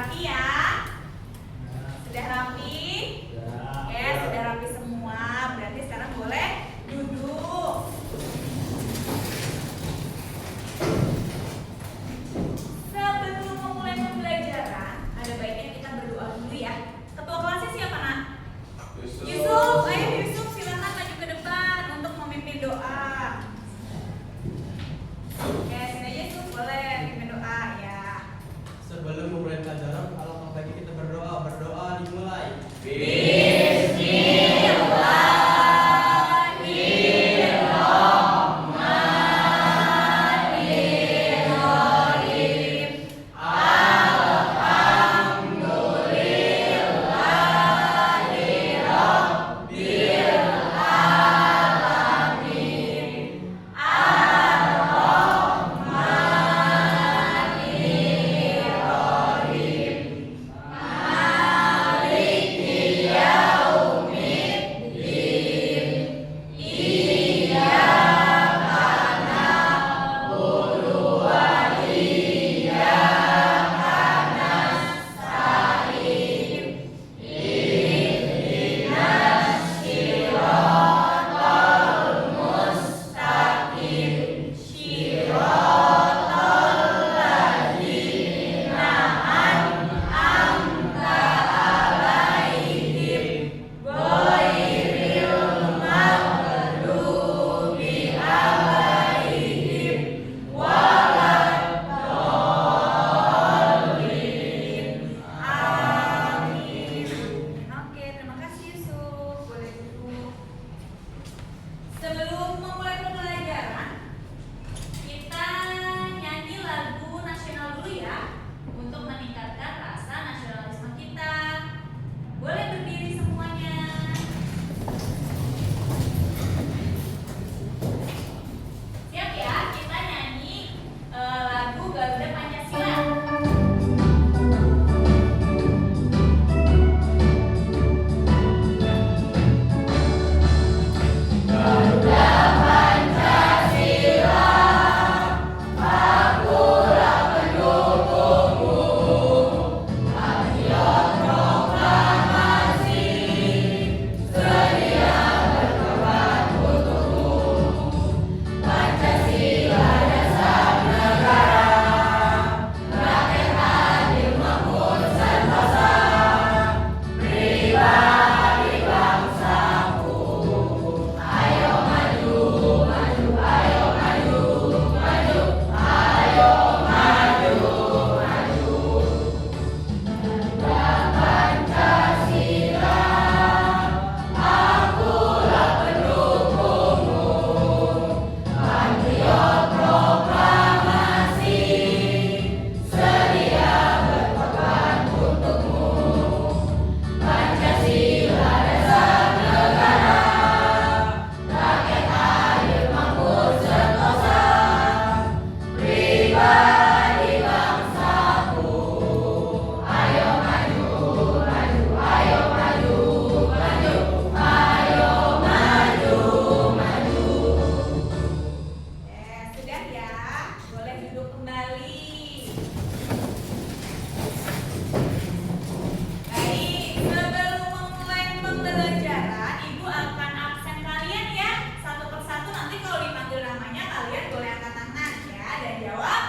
rapi ya? Sudah rapi? Oke, sudah rapi semua. Berarti sekarang boleh duduk. Sebelum memulai pembelajaran, ada baiknya kita berdoa dulu ya. Ketua kelasnya siapa, Nak? Yusuf. Ayo Yusuf, silakan maju ke depan untuk memimpin doa. Oke, sini aja Yusuf, boleh pimpin doa ya. Sebelum memulai pelajaran, alangkah baiknya kita berdoa. Berdoa dimulai. Sebelum memulai pembelajaran, kita nyanyi lagu nasional dulu ya, untuk meningkatkan rasa nasionalisme kita. Boleh berdiri semuanya. Siap ya, kita nyanyi lagu Garuda Pancasila. Sudah ya, boleh duduk kembali. Baik, sebelum memulai pembelajaran, Ibu akan absen kalian ya, satu persatu. Nanti kalau dipanggil namanya, kalian boleh angkat tangan ya dan jawab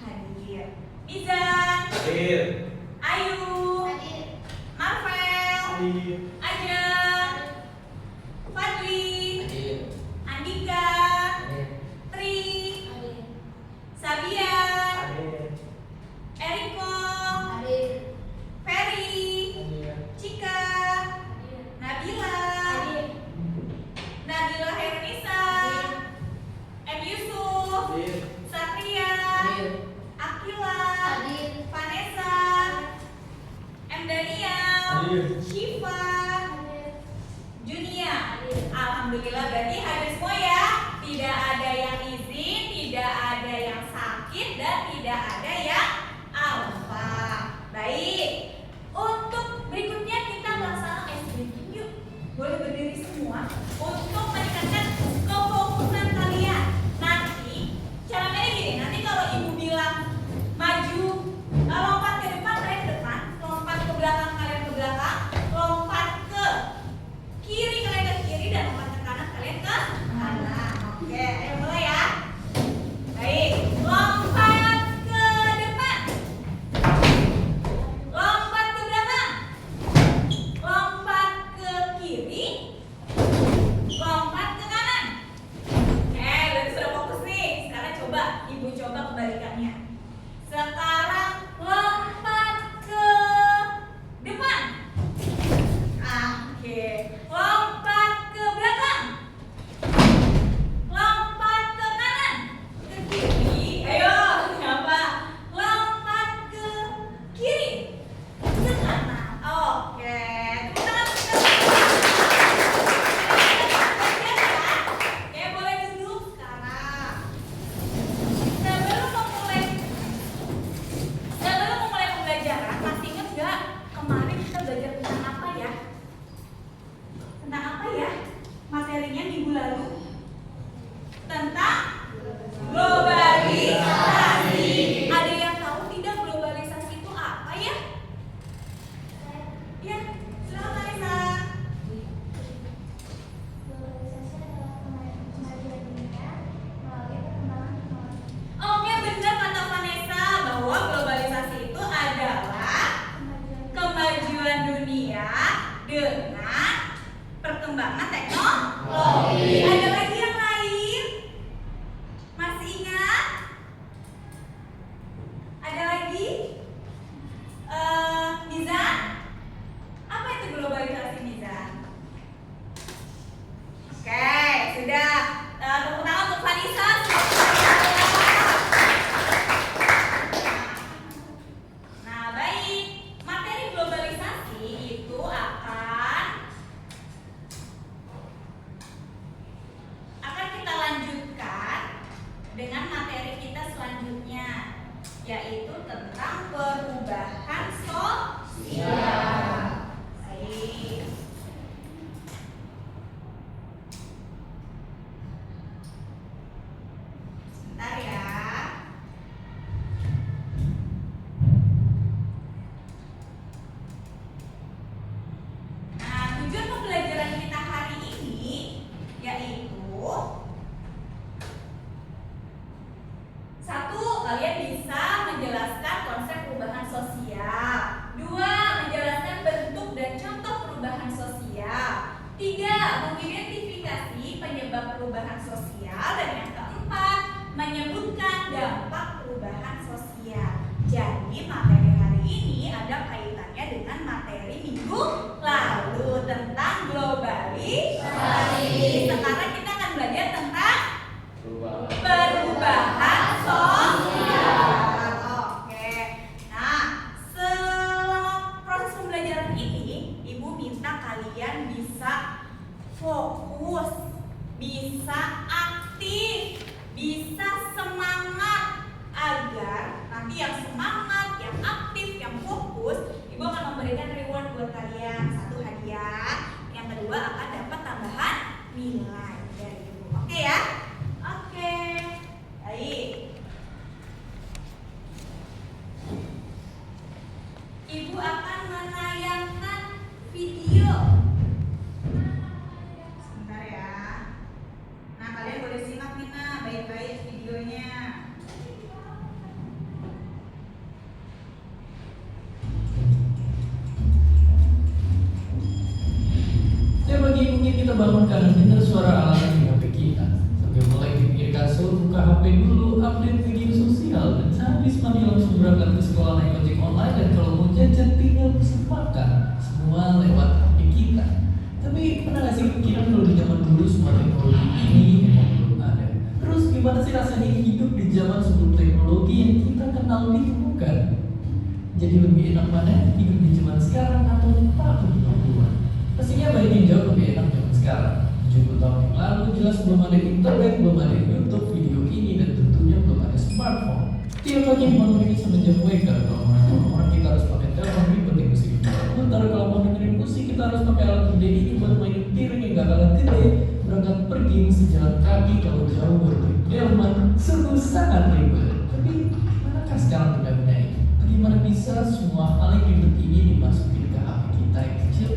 hadir. Izan, Hadir. Ayu, Hadir. Marvel, Hadir. Ajeng, Fadli, Hadir. Andika, Tri, Sabian, Hadir. Eriko, Ferry, Cika, Nabila, Nabila Hernisa, M. Yusuf, Hadir. Satria, Akila, Vanessa, M. Daniel, Hadir. Shiva, Junia. Alhamdulillah berarti hadir semua ya. Tidak ada yang izin, tidak ada yang sakit, dan tidak ada yang alfa. Baik. Untuk berikutnya kita melaksanakan SBQ yuk. Boleh berdiri semua untuk meningkatkan kefokusan kalian. Nanti cara mainnya gini, nanti kalau ibu bilang maju lompat ke depan, naik ke depan, ya dengan perkembangan teknologi. Ada lagi yang lain? Masih ingat? Ada lagi? Mizan? Apa itu globalisasi, Mizan? Oke, sudah. Tepuk tangan untuk Vanessa. Nah, baik. Materi globalisasi itu akan kita lanjutkan dengan materi kita selanjutnya, yaitu tentang perubahan sosial. Baik. Sebentar ya. Nah, tujuan pembelajaran kita hari ini yaitu satu, kalian bisa menjelaskan konsep perubahan sosial. Dua, menjelaskan bentuk dan contoh perubahan sosial. Tiga, mengidentifikasi penyebab perubahan sosial. Dan yang keempat, menyebutkan dampak perubahan sosial. Jadi materi hari ini ada kaitannya dengan materi minggu lalu tentang globalisasi. Sekarang kita akan belajar tentang perubahan sosial. Oke. Nah, selama proses pembelajaran ini, Ibu minta kalian bisa fokus, bisa aktif, bisa semangat, agar nanti yang semangat, yang aktif, yang fokus, Ibu akan memberikan reward buat kalian. Satu, hadiah. Yang kedua, akan dapat tambahan nilai dari Ibu. Oke ya? Oke. Baik. Ibu akan menayangkan video. Sebentar ya. Nah, kalian boleh simak nih, nah, baik-baik videonya. Setiap pagi mungkin kita bangun karena dengar suara alarm di HP kita. Sampai mulai pikir kasur, buka HP dulu, update video sosial, dan sehabis mandi langsung berangkat ke sekolah naik ojek online, dan kalau mau jajan tinggal pesan makan. Semua lewat HP kita. Tapi pernah gak sih kepikiran kalau di zaman dulu semua teknologi ini emang belum ada? Terus gimana sih rasanya hidup di zaman sebelum teknologi yang kita kenal ditemukan? Jadi lebih enak mana hidup di zaman sekarang atau tahun 90-an? Pastinya banyak yang jauh lebih enak zaman sekarang. 70 tahun yang lalu jelas belum ada internet, belum ada YouTube, video ini, dan tentunya belum ada smartphone. Tiap pagi bangun ini sama jam waker. Kalau mau nanya orang, kita harus pakai telepon ribetin musik. Bentar kalau mau dengerin musik, kita harus pakai alat gede ini buat mainin piring yang gak kalah gede. Berangkat pergi mesti jalan kaki, kalau jauh berdelman, sungguh sangat ribet. Tapi manakah sekarang benda-benda ini? Bagaimana bisa semua hal yang ribet ini dimasukin ke HP kita yang kecil?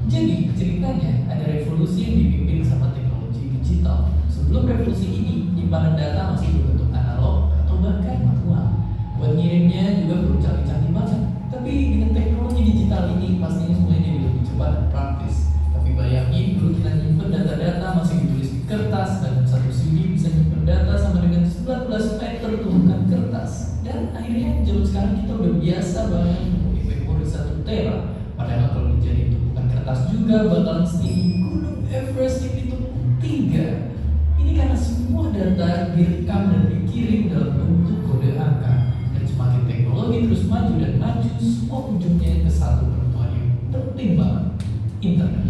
Jadi ceritanya ada revolusi yang dipimpin sama teknologi digital. Sebelum revolusi ini, penyimpanan data masih berbentuk analog atau bahkan manual. Buat ngirimnya juga perlu canggih-canggih banget. Tapi dengan teknologi digital ini pastinya semuanya jadi lebih cepat dan praktis. Tapi bayangin dulu kita nyimpen data-data masih ditulis di kertas, dan satu CD bisa nyimpen data sama dengan 19 meter tumpukan kertas. Dan akhirnya zaman sekarang kita udah biasa banget mempunyai memori 1 tera. Padahal kalau dijadiin tumpukan kertas juga bakalan setinggi gunung Everest yang ditumpuk 3. Ini karena semua data direkam dan dikirim dalam bentuk kode angka. Dan semakin teknologi terus maju dan maju, semua ujungnya ke satu perempuan yang penting banget, internet.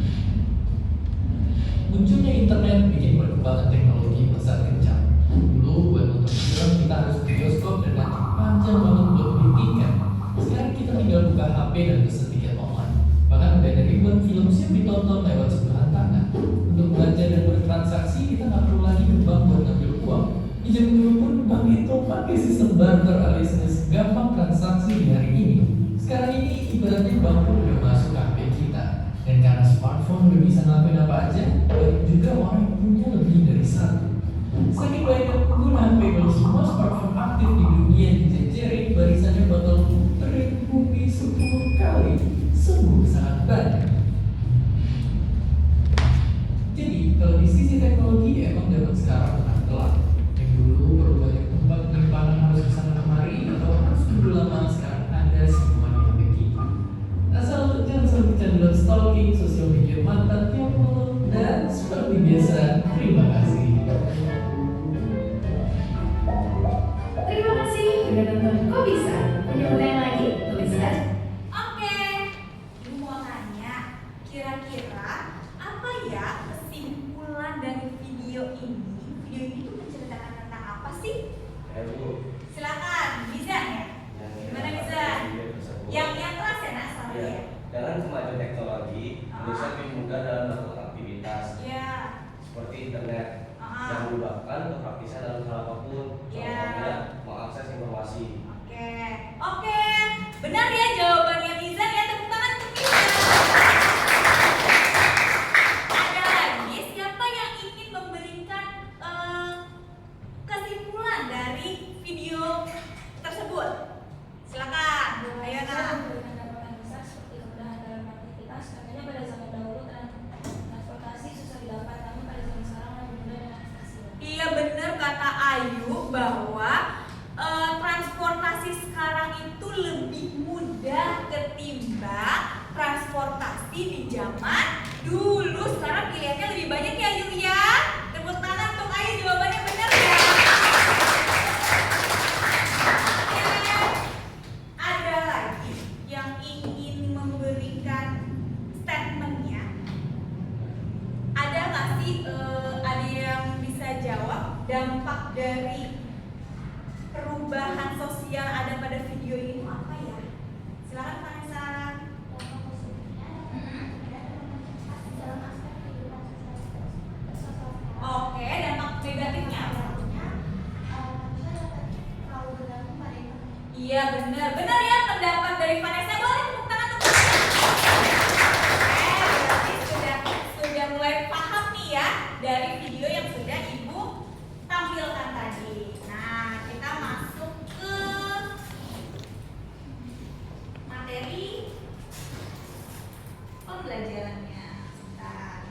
Munculnya internet bikin perkembangan teknologi pesat kencang. Dulu buat nonton film kita harus ke bioskop dan nanti panjang banget buat beli tiket. Sekarang kita tinggal buka HP dan pesen tiket online. Bahkan udah ada ribuan film siap ditonton lewat sebelahan tangan. Untuk belajar dan bertransaksi kita nggak perlu lagi ke bank buat ngambil uang. Di zaman dulu pun bank itu pakai sistem barter alias gampang transaksi di hari ini. Sekarang ini ibaratnya bank pun udah masuk ke HP kita. Dan karena smartphone udah bisa ngelakuin apa aja, banyak juga orang yang punya lebih dari satu. Saking banyak pengguna HP, kalau semua smartphone aktif di dunia dijejerin, barisannya bakal muterin bumi 10 kali. sisi teknologi emang zaman sekarang benar gelap. Yang dulu perlu banyak tempat penyimpanan harus kesana kemari atau harus dulu lama, sekarang ada semua di HP kita. Asal jangan sampai kecanduan stalking, sosial media mantan tiap malam, dan seperti biasa, terima kasih. Terima kasih udah nonton Kok Bisa. Punya pertanyaan lagi? Tuliskan. Oke, Ibu mau tanya, kira-kira apa ya kesimpulan dari video ini? Video ini tuh menceritakan tentang apa sih? Bu, Silakan, Mizan ya. Gimana Mizan? Yang keras ya Nak, suaranya ya? Dengan kemajuan teknologi, Indonesia lebih mudah dalam melakukan aktivitas Iya. seperti internet yang menyebabkan kepraktisan dalam hal apapun, Iya. contohnya mengakses informasi. Oke, benar ya jawabannya Mizan ya, tepuk tangan untuk Mizan. Ada lagi siapa yang ingin memberikan kesimpulan dari video tersebut? Silakan, ayo Nak. Memberikan dampak yang besar seperti kemudahan dalam aktivitas. Katanya pada zaman dahulu transportasi susah didapat, namun pada zaman sekarang lebih mudah dengan aplikasi. Iya benar kata Ayu bahwa transportasi sekarang itu lebih mudah ketimbang transportasi di zaman dulu. Sekarang pilihannya lebih banyak ya Ayu ya. Tepuk tangan untuk Ayu, jawabannya benar ya. Oke. Ada lagi yang ingin memberikan statementnya? Ada nggak sih ada yang bisa jawab dampak dari perubahan sosial ada pada video ini apa ya? Silakan Vanessa. Oke, dampak negatifnya apa? Iya benar ya pendapat dari Vanessa. Boleh tepuk tangan untuk berarti sudah mulai paham nih ya dari video yang sudah Ibu tampilkan tadi. Nah, kita masuk ke materi pembelajarannya. Sebentar.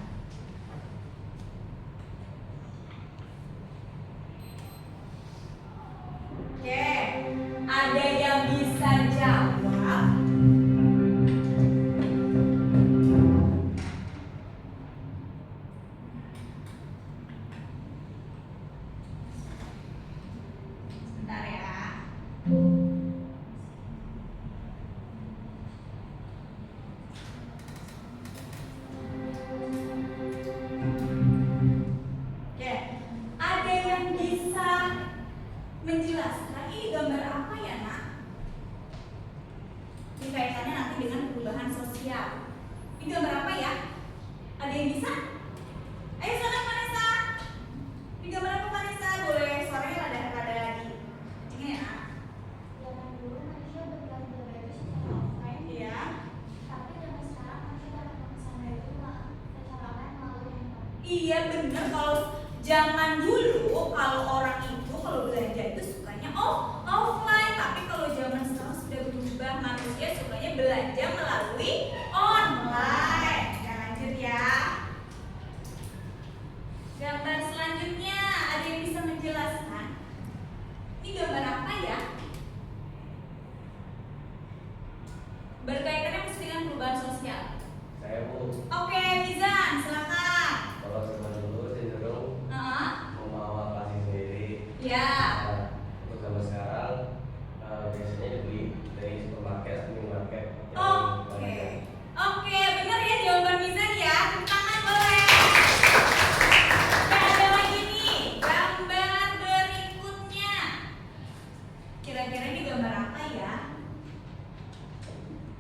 Oke, ada yang bisa jawab? Sebentar ya. Oke, ada yang bisa menjelaskan ini gambar apa ya Nak? Ini kaitannya nanti dengan perubahan sosial. Ini gambar apa ya? Ada yang bisa? Ayo silakan Vanessa. Ini gambar apa Vanessa? Boleh suaranya rada lagi. Ini ya Nak. Zaman dulu manusia berbelanja itu secara offline, Iya. tapi zaman sekarang manusia dapat memesan itu secara online melalui handphone. Iya bener, kalau zaman dulu kalau orang itu kalau belanja itu sukanya offline, tapi kalau zaman sekarang sudah berubah, manusia sukanya belanja melalui online. Kita lanjut ya. Gambar selanjutnya ada yang bisa menjelaskan? Ini gambar apa ya? Berkaitannya mesti dengan perubahan sosial. Saya Bu, Oke, Mizan, silakan. kalau zaman dulu cenderung membawa plastik sendiri. Ya. Nah, untuk zaman sekarang biasanya dibeli dari supermarket, minimarket yang Oke, benar ya jawaban Mizan ya. Tepuk tangan boleh. Oke, ada lagi nih gambar berikutnya. Kira-kira ini gambar apa ya?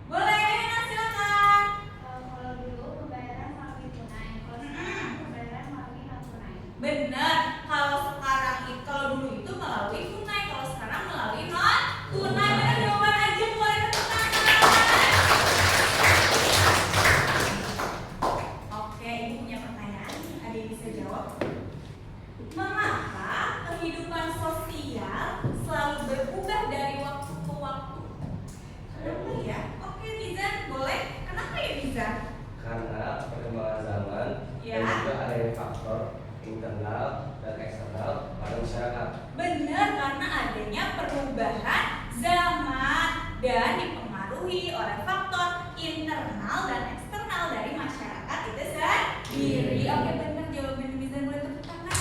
Boleh, Rena silakan. Kalau dulu pembayaran melalui tunai, kalau sekarang pembayaran melalui non tunai. Benar. Kalau dulu itu melalui tunai, kalau sekarang melalui non tunai. Benar jawaban aja, boleh tepuk tangan. dipengaruhi oleh faktor internal dan eksternal dari masyarakat itu sendiri. Oke, benar jawaban bisa mulai tepuk tangan.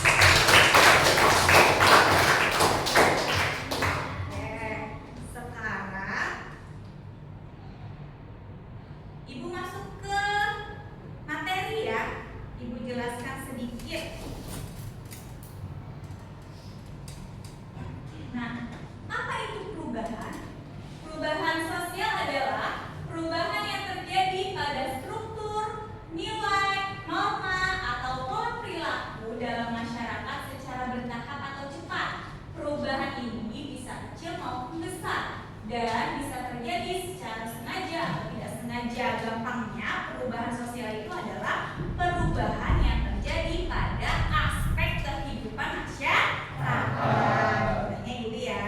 Oke, sekarang Ibu masuk ke materi ya. Ibu jelaskan sedikit. Nah, apa itu perubahan? Perubahan sosial adalah perubahan yang terjadi pada struktur, nilai, norma, atau pola perilaku dalam masyarakat secara bertahap atau cepat. Perubahan ini bisa kecil maupun besar dan bisa terjadi secara sengaja atau tidak sengaja. Gampangnya, perubahan sosial itu adalah perubahan yang terjadi pada aspek kehidupan masyarakat. Contohnya gitu ya.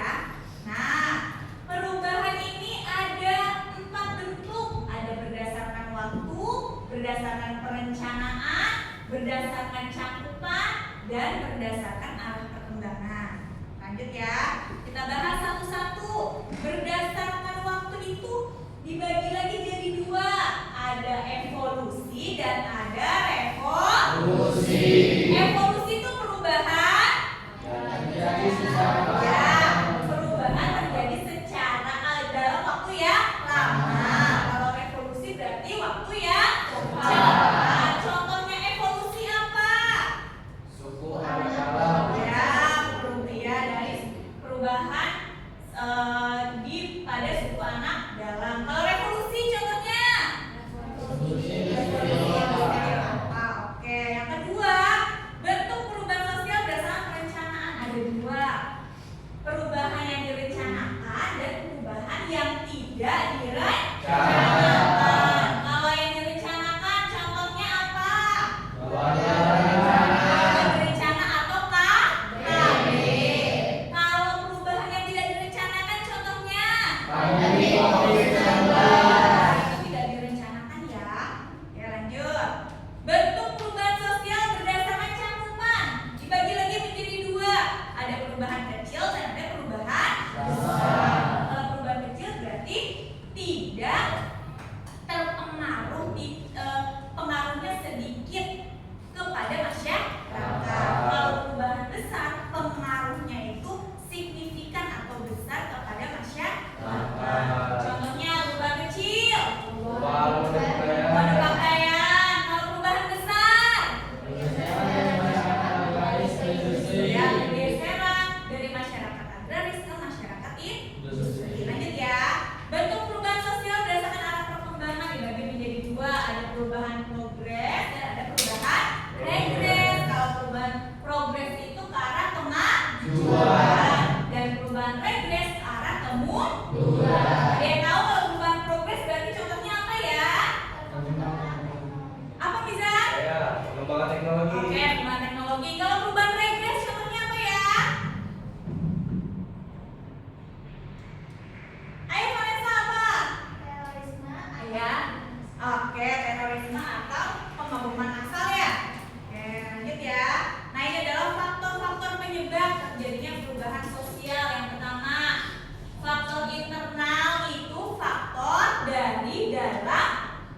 Nah, perubahan ini ada 4 bentuk. Ada berdasarkan waktu, berdasarkan perencanaan, berdasarkan cakupan, dan berdasarkan arah perkembangan. Lanjut ya, kita bahas satu-satu. Berdasarkan waktu itu dibagi lagi jadi 2. Ada evolusi dan ada revolusi. Evolusi itu perubahan perubahan terjadi secara dalam waktu yang lama. Kalau revolusi berarti waktu yang cepat. Contohnya evolusi apa? Suku anak alam. Ya, dari perubahan pada suku anak dalam. Kalau revolusi contohnya? Oke, yang kedua, bentuk perubahan sosial berdasarkan perencanaan ada 2. Perubahan yang direncanakan dan perubahan yang tidak direncanakan. Kalau yang direncanakan contohnya apa? Berencana atau KB. Kalau perubahan yang tidak direncanakan contohnya? Itu tidak direncanakan ya. Ya, lanjut. Bentuk perubahan sosial berdasarkan cakupan dibagi lagi menjadi 2. Ada perubahan kecil dan ada perubahan besar. Kalau perubahan kecil berarti tidak terpengaruh, pengaruhnya sedikit kepada masyarakat. Kalau perubahan besar, pengaruhnya itu signifikan atau besar kepada masyarakat. Contohnya perubahan kecil, perubahan pakaian. Kalau perubahan besar, ya, pergeseran dari masyarakat agraris ke masyarakat industri. Lanjut ya. Bentuk perubahan sosial berdasarkan arah perkembangan dibagi menjadi 2. Ada perubahan progres dan ada perubahan regres. Kalau perubahan progres itu ke arah kemajuan dan perubahan regres ke arah kemunduran. Ada yang tahu kalau perubahan progres berarti contohnya apa ya? Apa bisa? Ya, pengembangan teknologi. Oke, perubahan teknologi. Kalau perubahan regres contohnya apa ya? Ayo Vanessa apa? Ya. Oke, terorisme atau pemboman asal ya. Oke, lanjut ya. Nah, ini adalah faktor-faktor penyebab terjadinya perubahan sosial. Yang pertama, faktor internal itu faktor dari dalam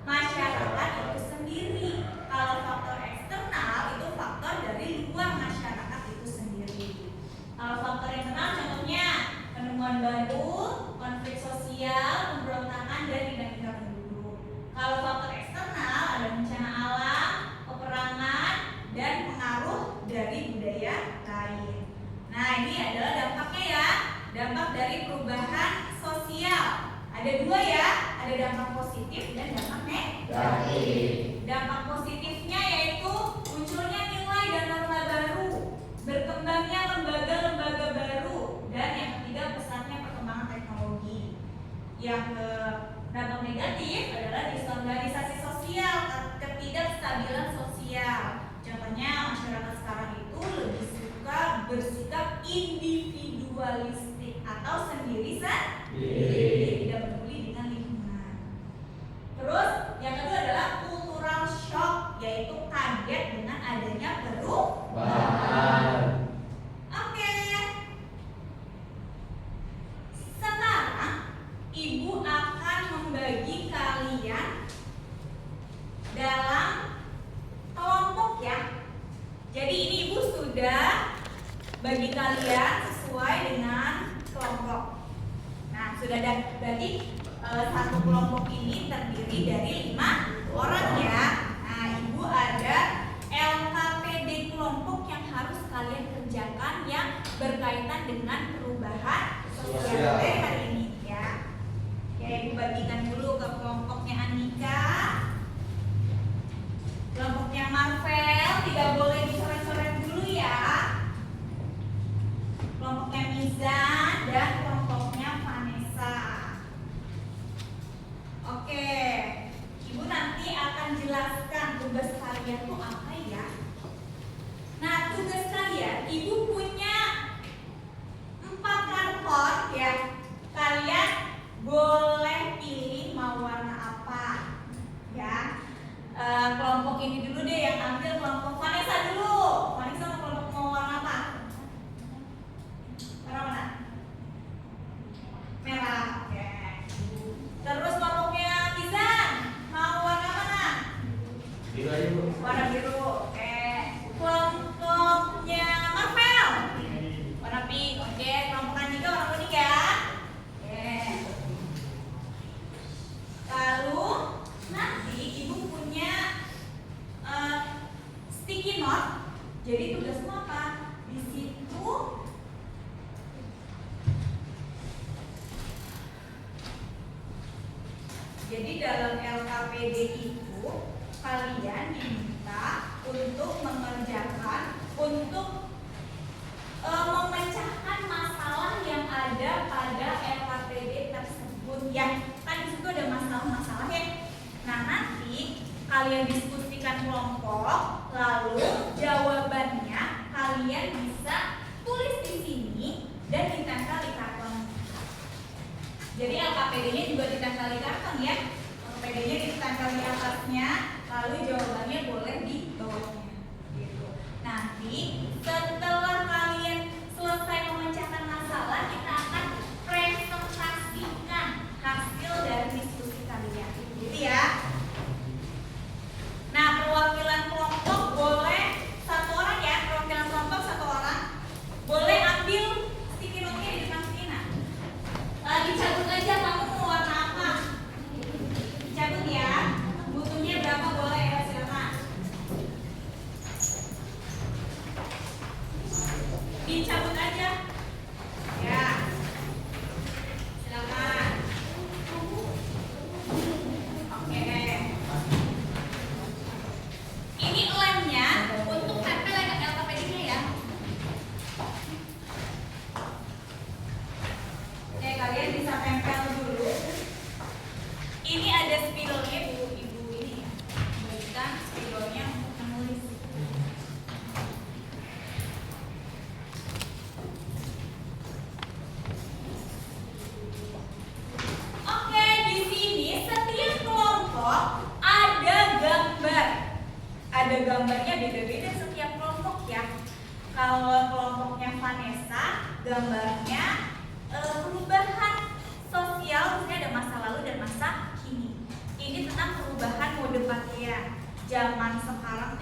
masyarakat itu sendiri. Kalau faktor eksternal itu faktor dari luar masyarakat itu sendiri. Kalau faktor internal contohnya penemuan baru, konflik sosial, pemberontakan, dan dinamika penduduk. Kalau faktor eksternal ada bencana alam, peperangan, dan pengaruh dari budaya lain. Nah, ini adalah dampaknya ya. Dampak dari perubahan sosial. Ada 2 ya, ada dampak positif dan dampak negatif. Dampak positifnya yaitu munculnya nilai dan norma baru, berkembangnya lembaga-lembaga baru, dan yang ketiga pesatnya perkembangan teknologi. Yang ke dampak negatif adalah disorganisasi sosial, ketidakstabilan sosial. Contohnya masyarakat sekarang itu lebih suka bersikap individualistik atau sendiri sendiri, tidak peduli dengan lingkungan. Terus yang kedua adalah cultural shock, yaitu kaget dengan adanya perubahan. Oke. Sekarang Ibu akan bagi kalian sesuai dengan kelompok. Nah, sudah ada berarti satu kelompok ini terdiri dari 5 orang ya. Nah, Ibu ada LKPD kelompok yang harus kalian kerjakan yang berkaitan dengan perubahan sosial dari hari ini ya. Ya, Ibu bagikan dulu ke kelompoknya Anika, kelompoknya Marvel, tidak boleh dicoret-coret dulu ya. Kelompoknya Mizan dan kelompoknya Vanessa. Oke, Ibu nanti akan jelaskan tugas kalian tuh apa ya. Nah, tugas kalian, Ibu punya 4 karton ya. Kalian boleh pilih mau warna apa ya. Kelompok ini dulu deh yang ambil, kelompok Vanessa dulu. Vanessa kelompok mau warna apa? Warna mana? Merah. Oke. Terus kelompoknya Izan mau warna mana? Biru aja Bu. Warna biru. Oke. Kelompoknya Marvel warna pink. Oke. Kelompok Anika warna kuning ya. Oke. Lalu nanti Ibu punya sticky note. Jadi tugasmu apa? Di situ jadi dalam LKPD itu kalian diminta untuk mengerjakan, untuk memecahkan masalah yang ada pada LKPD tersebut ya. Kan di situ ada masalah-masalah ya. Nah, nanti kalian diskusikan kelompok, lalu jawabannya kalian bisa tulis di sini dan ditempel di karton. Jadi LKPD-nya juga ditempel di karton ya. LKPD-nya ditempel di atasnya, lalu jawabannya boleh di bawahnya. Gitu. Nanti setelah kalian selesai memecahkan masalah, kita akan presentasikan hasil dari diskusi kalian. Gitu ya. Nah, perwakilan kelompok boleh 1 orang ya, perwakilan kelompok 1 orang. Boleh ambil sticky note-nya di depan sini. Nah, dicabut aja, kamu mau warna apa? Dicabut ya. Butuhnya berapa boleh ya, silakan. Dicabut aja. Ya. Silakan. Oke. Ini lemnya untuk tempel LKPD-nya ya. Oke, kalian bisa tempel dulu. Ini ada spidolnya ibu ini ya. Bagikan spidolnya untuk menulis. Oke, di sini setiap kelompok ada gambar. Ada gambarnya beda-beda setiap kelompok ya. Kalau kelompoknya Vanessa, gambarnya perubahan sosial, maksudnya ada masa lalu dan masa kini. Ini tentang perubahan mode pakaian. Zaman sekarang,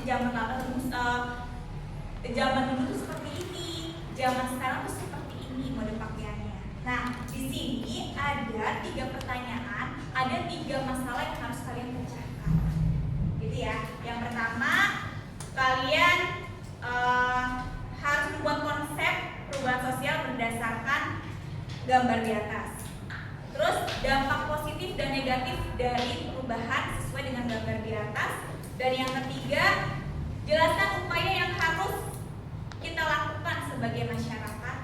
zaman dulu tuh seperti ini, zaman sekarang tuh seperti ini mode pakaiannya. Nah, di sini ada 3 pertanyaan, ada 3 masalah yang harus kalian pecahkan. Gitu ya. Yang pertama, kalian harus membuat konsep perubahan sosial berdasarkan gambar di atas. Terus dampak positif dan negatif dari perubahan sesuai dengan gambar di atas. Dan yang ketiga, jelaskan upaya yang harus kita lakukan sebagai masyarakat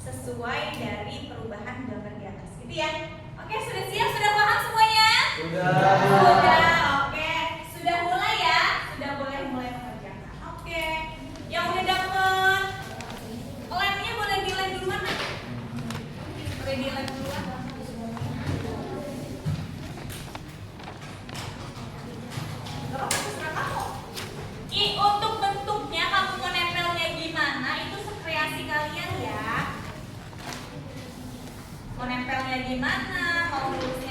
sesuai dari perubahan gambar di atas. Gitu ya. Oke, sudah siap? Sudah paham semuanya? Sudah. Oke. Sudah mulai ya? Sudah boleh mulai mengerjakan. Oke. Yang udah dapet lemnya boleh dilem duluan nih. Boleh dilem duluan. Untuk bentuknya, kamu mau nempelnya gimana, itu sekreasi kalian ya. Mau nempelnya gimana, mau nulis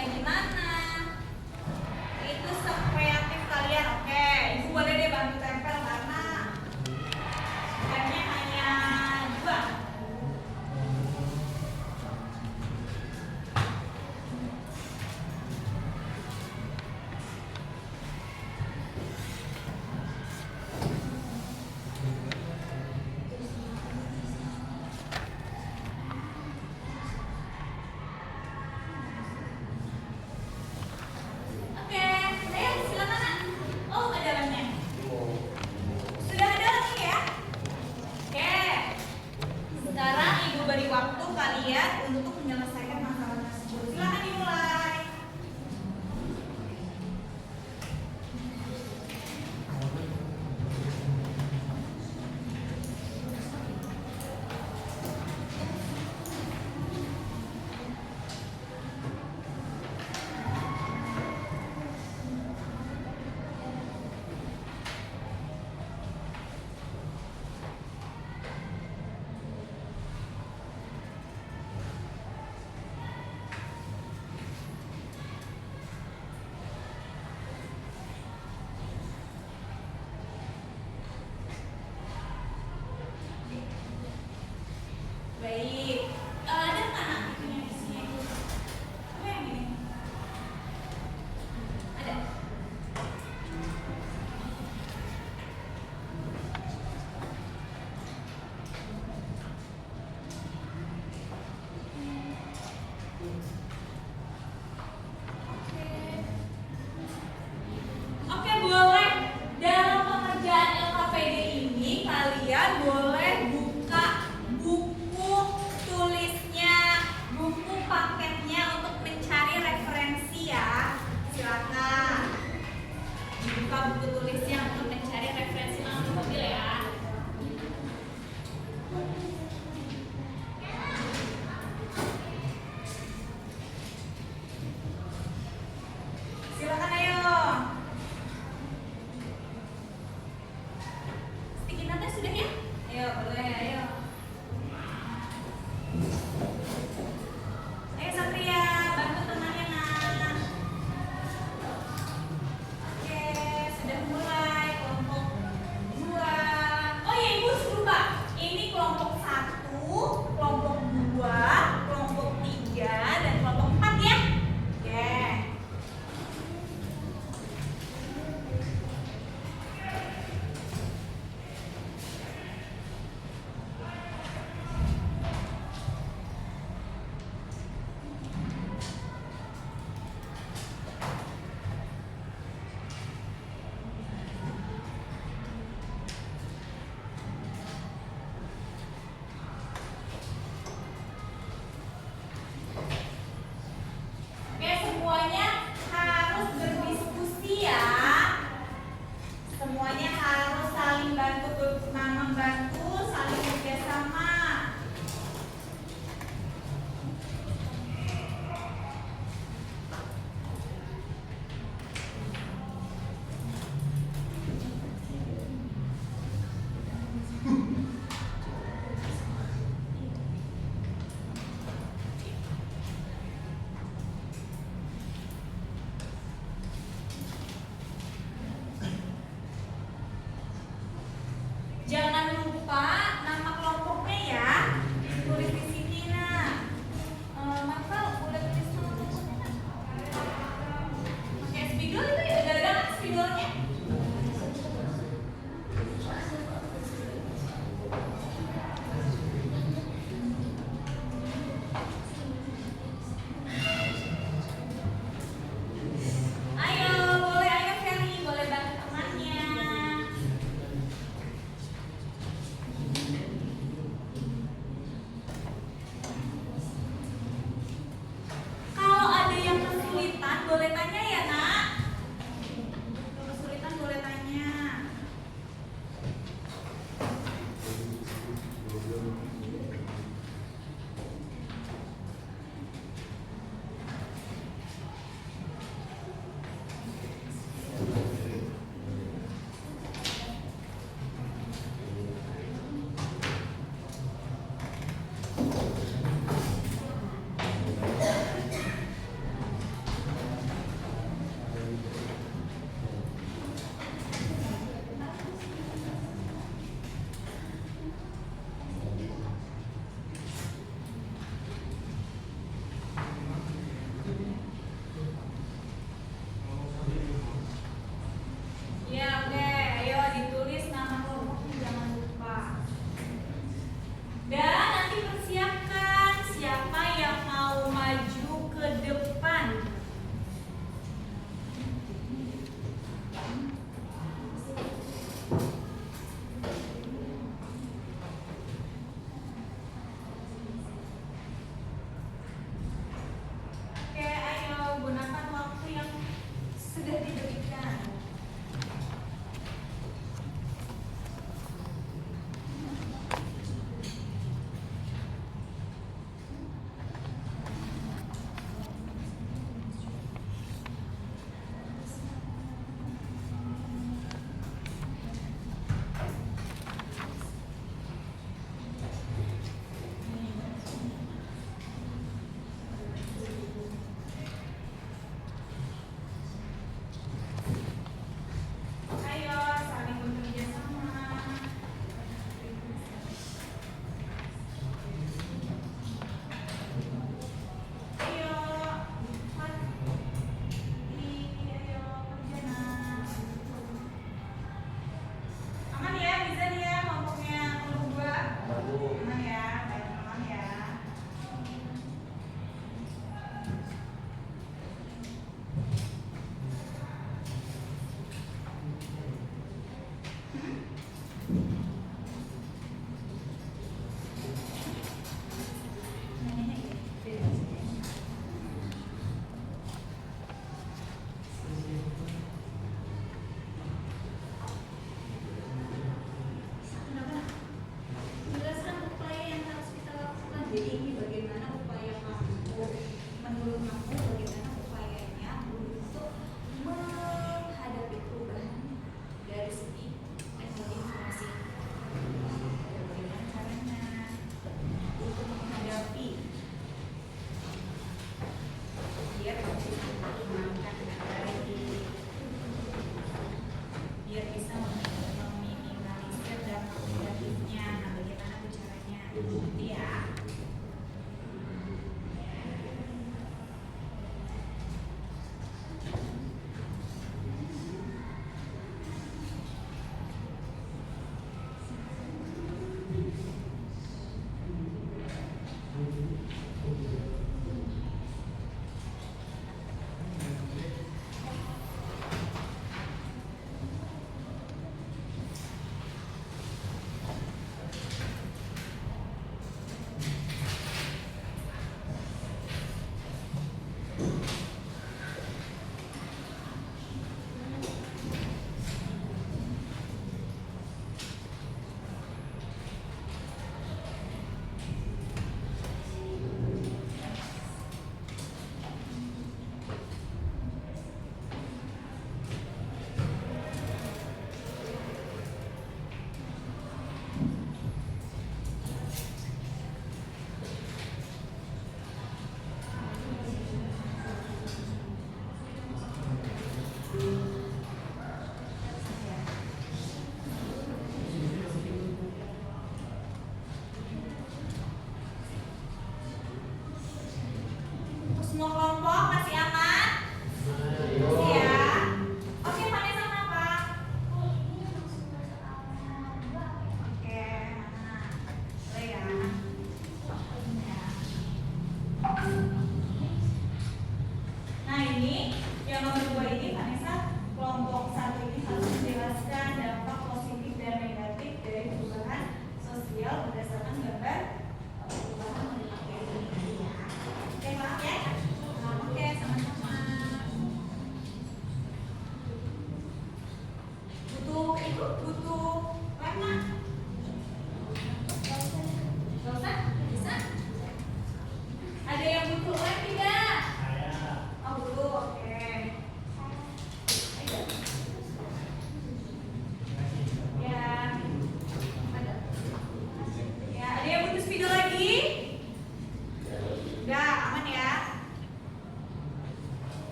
buku tulisnya untuk mencari referensi mobil ya. Silakan ayo. Sticky note-nya sudah ya? Ayo, boleh, ayo. Ayo Satria, bantu temannya nak. Oke, sudah mulai kelompok 2. Oh iya, Ibu lupa. Ini kelompok 1, kelompok 2, kelompok 3, dan kelompok 4 ya. Oke. Oke, semuanya harus berdiskusi ya. Semuanya harus saling membantu, saling bekerjasama. Jangan lupa nama kelompoknya ya. Tulis di sini nah. Maka boleh tulis nama kelompoknya. Pakai spidol itu ya, ada spidolnya. Ayo, boleh ayo Ferry, boleh bantu temannya. Kalau ada yang kesulitan boleh tanya ya nak. Kalau kesulitan boleh tanya. Ya oke, ayo ditulis nama kelompoknya jangan lupa. Dan nanti persiapkan siapa yang mau maju ke depan. Oke, ayo gunakan waktu yang sudah diberikan.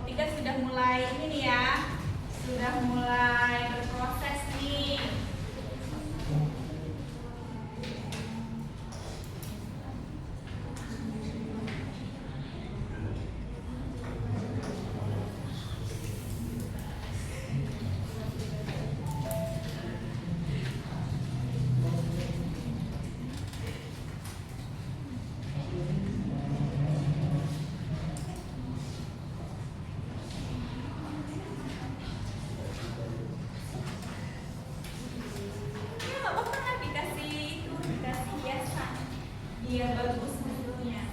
Tika sudah mulai ini nih ya, sudah mulai berproses nih. Ya nggak apa-apa kan dikasih itu, dikasih hiasan. Iya bagus bentuknya.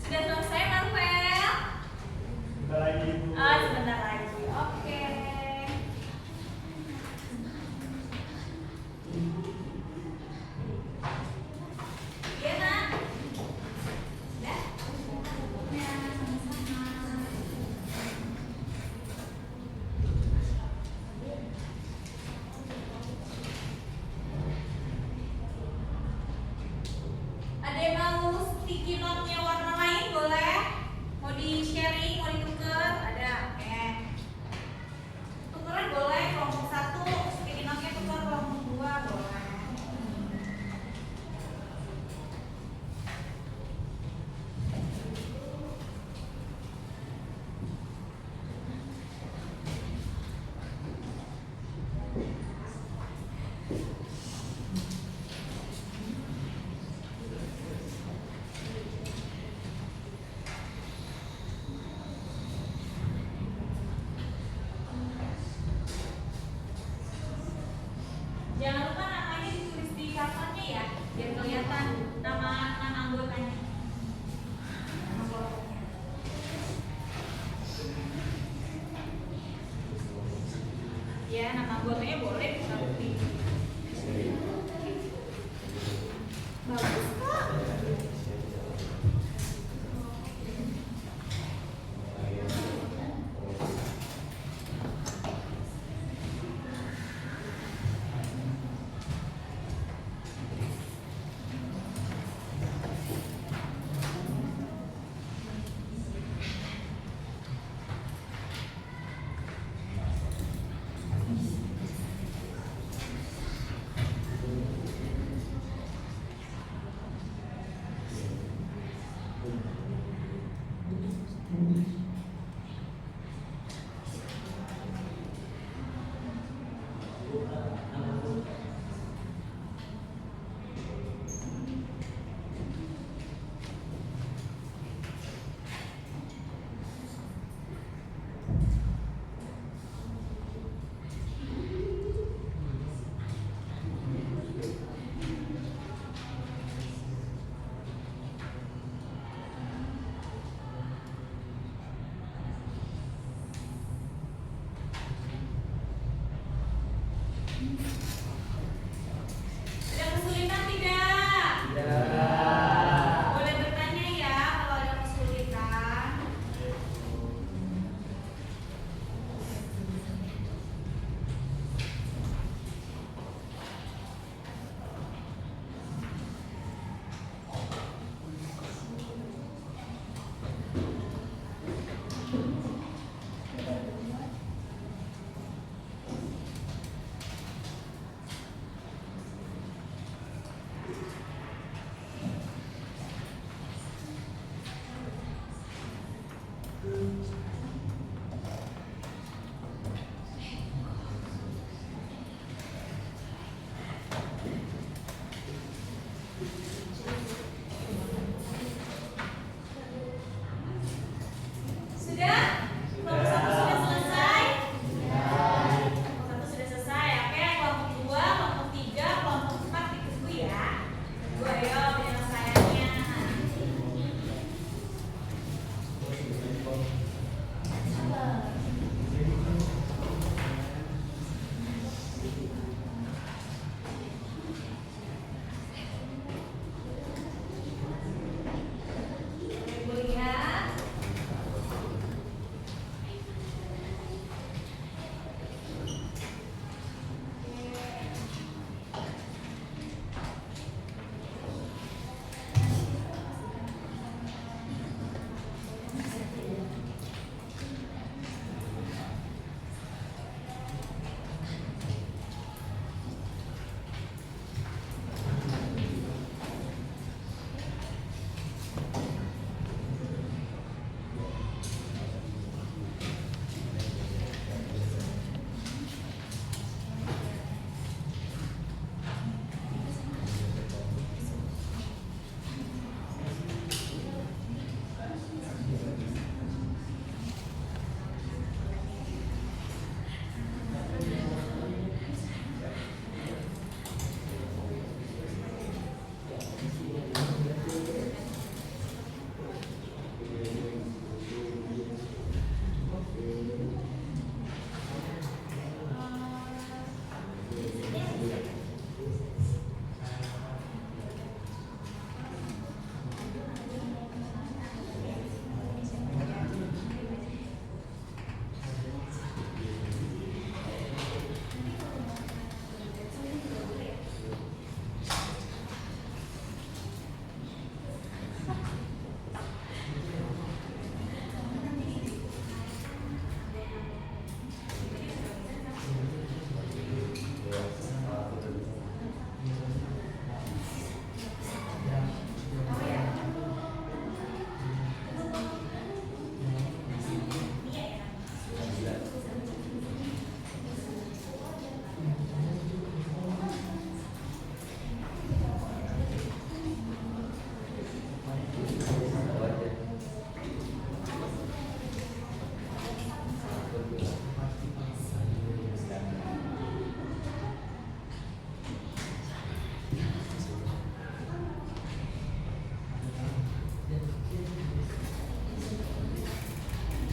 Sudah selesai Marvel? Sebentar lagi Bu. Ah, sebentar lagi. Oke. Iya nak? Sudah? Ya, sama-sama. Ada yang mau sticky note-nya warna lain boleh? Mau di sharing, mau ditukar? Ada, oke. Tukeran boleh, kelompok 1 sticky note-nya tukar, kelompok 2 boleh. Jangan lupa namanya ditulis di covernya ya, biar kelihatan nama anggotanya. Nama kelompoknya. Ya, nama anggotanya boleh kita pilih. Bagus kok.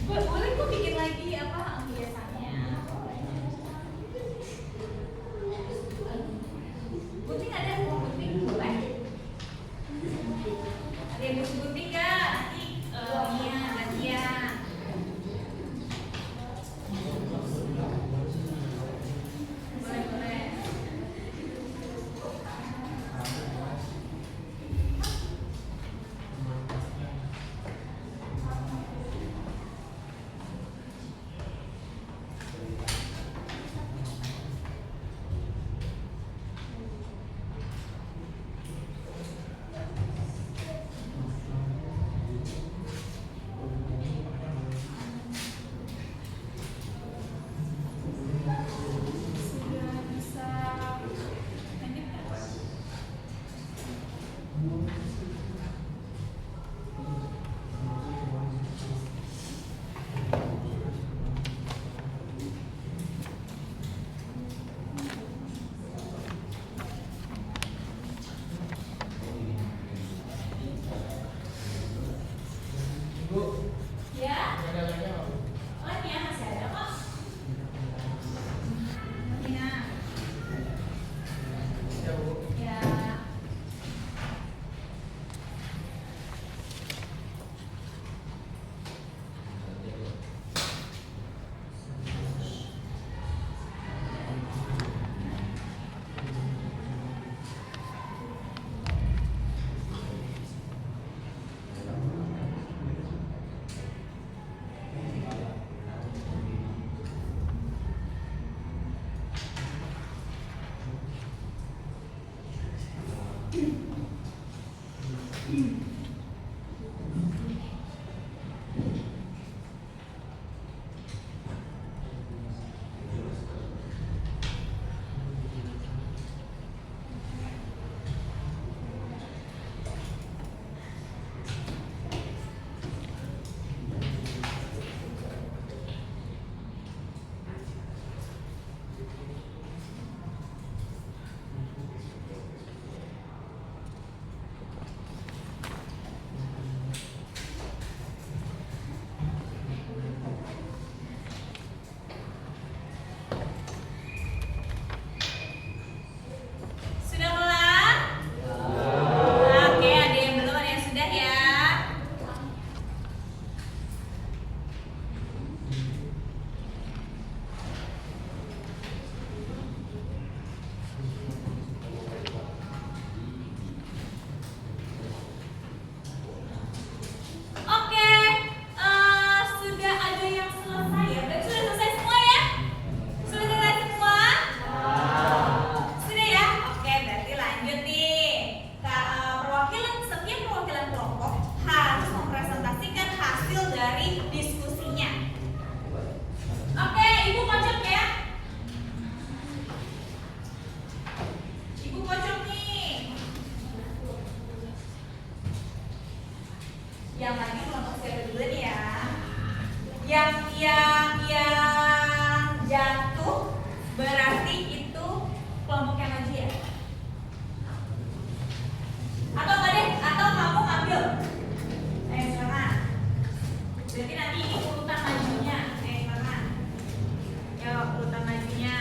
Boleh kok bikin lagi apa biasanya? Gunting ada mau gunting boleh? Ada yang mau gunting nggak? Nanti iya gantian. Boleh boleh. Sudah bisa lanjut nggak? Ibu, Ya, ada lagi apa? lainnya masih ada kok. Tina, Ya Bu. ya. Sudah kelar? Oke, ada yang belum, ada yang sudah ya. Oke, sudah ada yang selesai ya? Berarti sudah selesai semua ya? Sudah selesai semua? Sudah ya? Oke, berarti lanjut nih. Setiap perwakilan kelompok harus mempresentasikan hasil dari diskusinya. Oke, Ibu pojok ya. Ibu pojok nih. Yang lagi kelompok siapa dulu nih ya? Yang jatuh berarti itu kelompok yang maju ya? Atau enggak deh? Atau kamu ngambil? Ayo silakan. Berarti nanti ini urutan majunya. Ayo silakan. Yo, urutan majunya.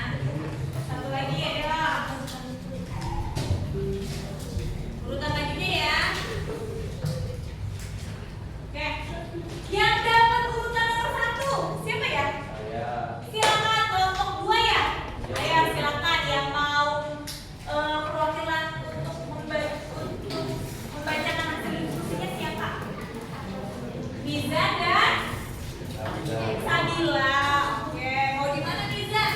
Satu lagi ya, Dewa. Urutan majunya ya. Oke. Yang dapat urutan nomor 1 siapa ya? Saya Silakan kelompok Izan dan Nabila. Sabila. Oke, mau di mana nih Izan?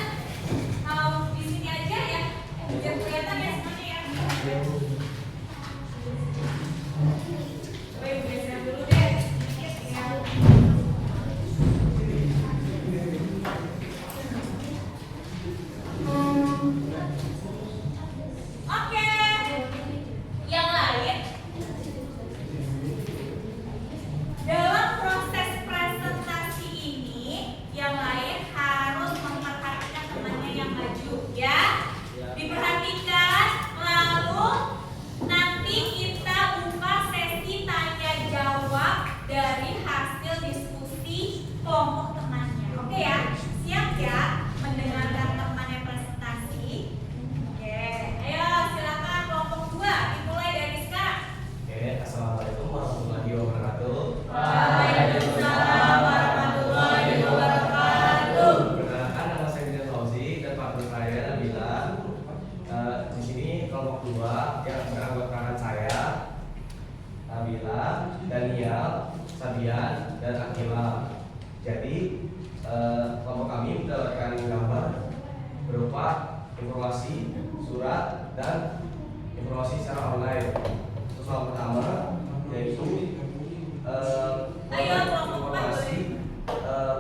Mau di sini aja ya? Biar kelihatan ya semuanya ya. Coba ibu geser dulu deh. Ya. Oke. Yang lain, dalam proses presentasi ini, yang lain harus memperhatikan temannya yang maju, ya. Diperhatikan, lalu nanti kita buka sesi tanya jawab dari hasil diskusi kelompok temannya. Oke ya, siap ya mendengarkan temannya presentasi. Oke, ayo silakan kelompok 2 dimulai dari sekarang. Oke, assalamualaikum warahmatullahi wabarakatuh. Waalaikumsalam warahmatullahi wabarakatuh. Perkenalkan, nama saya Dina Fauzi dan partner saya Nabila. Di sini kelompok 2 yang beranggotakan saya, Nabila, Daniel, Sabian, dan Akila. Jadi kelompok kami mendapatkan gambar berupa informasi, surat, dan informasi secara online. Terus yang pertama yaitu informasi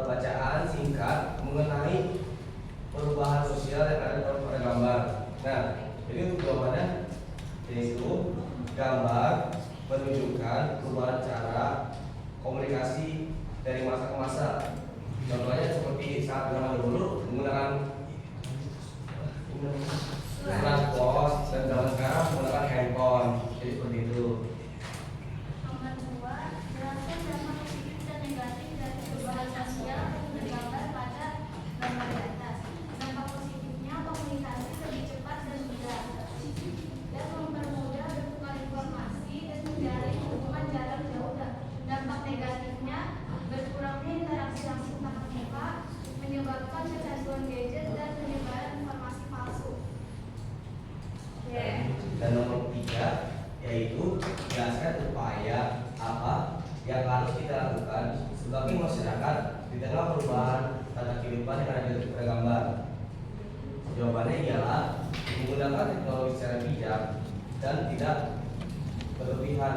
bacaan singkat mengenai perubahan sosial yang ada pada gambar. Nah, jadi untuk jawabannya yaitu gambar menunjukkan perubahan cara komunikasi dari masa ke masa. Contohnya seperti saat zaman dulu menggunakan surat pos dan zaman sekarang menggunakan handphone. Jadi seperti itu. Nomor 2, jelaskan dampak positif dan negatif dari perubahan sosial yang tergambar pada gambar di atas. Dampak positifnya komunikasi lebih cepat dan mudah, dan mempermudah bertukar informasi dan menjalin hubungan jarak jauh. Dampak negatifnya berkurangnya interaksi langsung tatap muka, menyebabkan kecanduan gadget dan penyebaran informasi palsu. Oke. Dan nomor 3 yaitu jelaskan upaya apa yang harus kita lakukan sebagai masyarakat di tengah perubahan tata kehidupan yang ada pada gambar. Jawabannya ialah menggunakan teknologi secara bijak dan tidak berlebihan,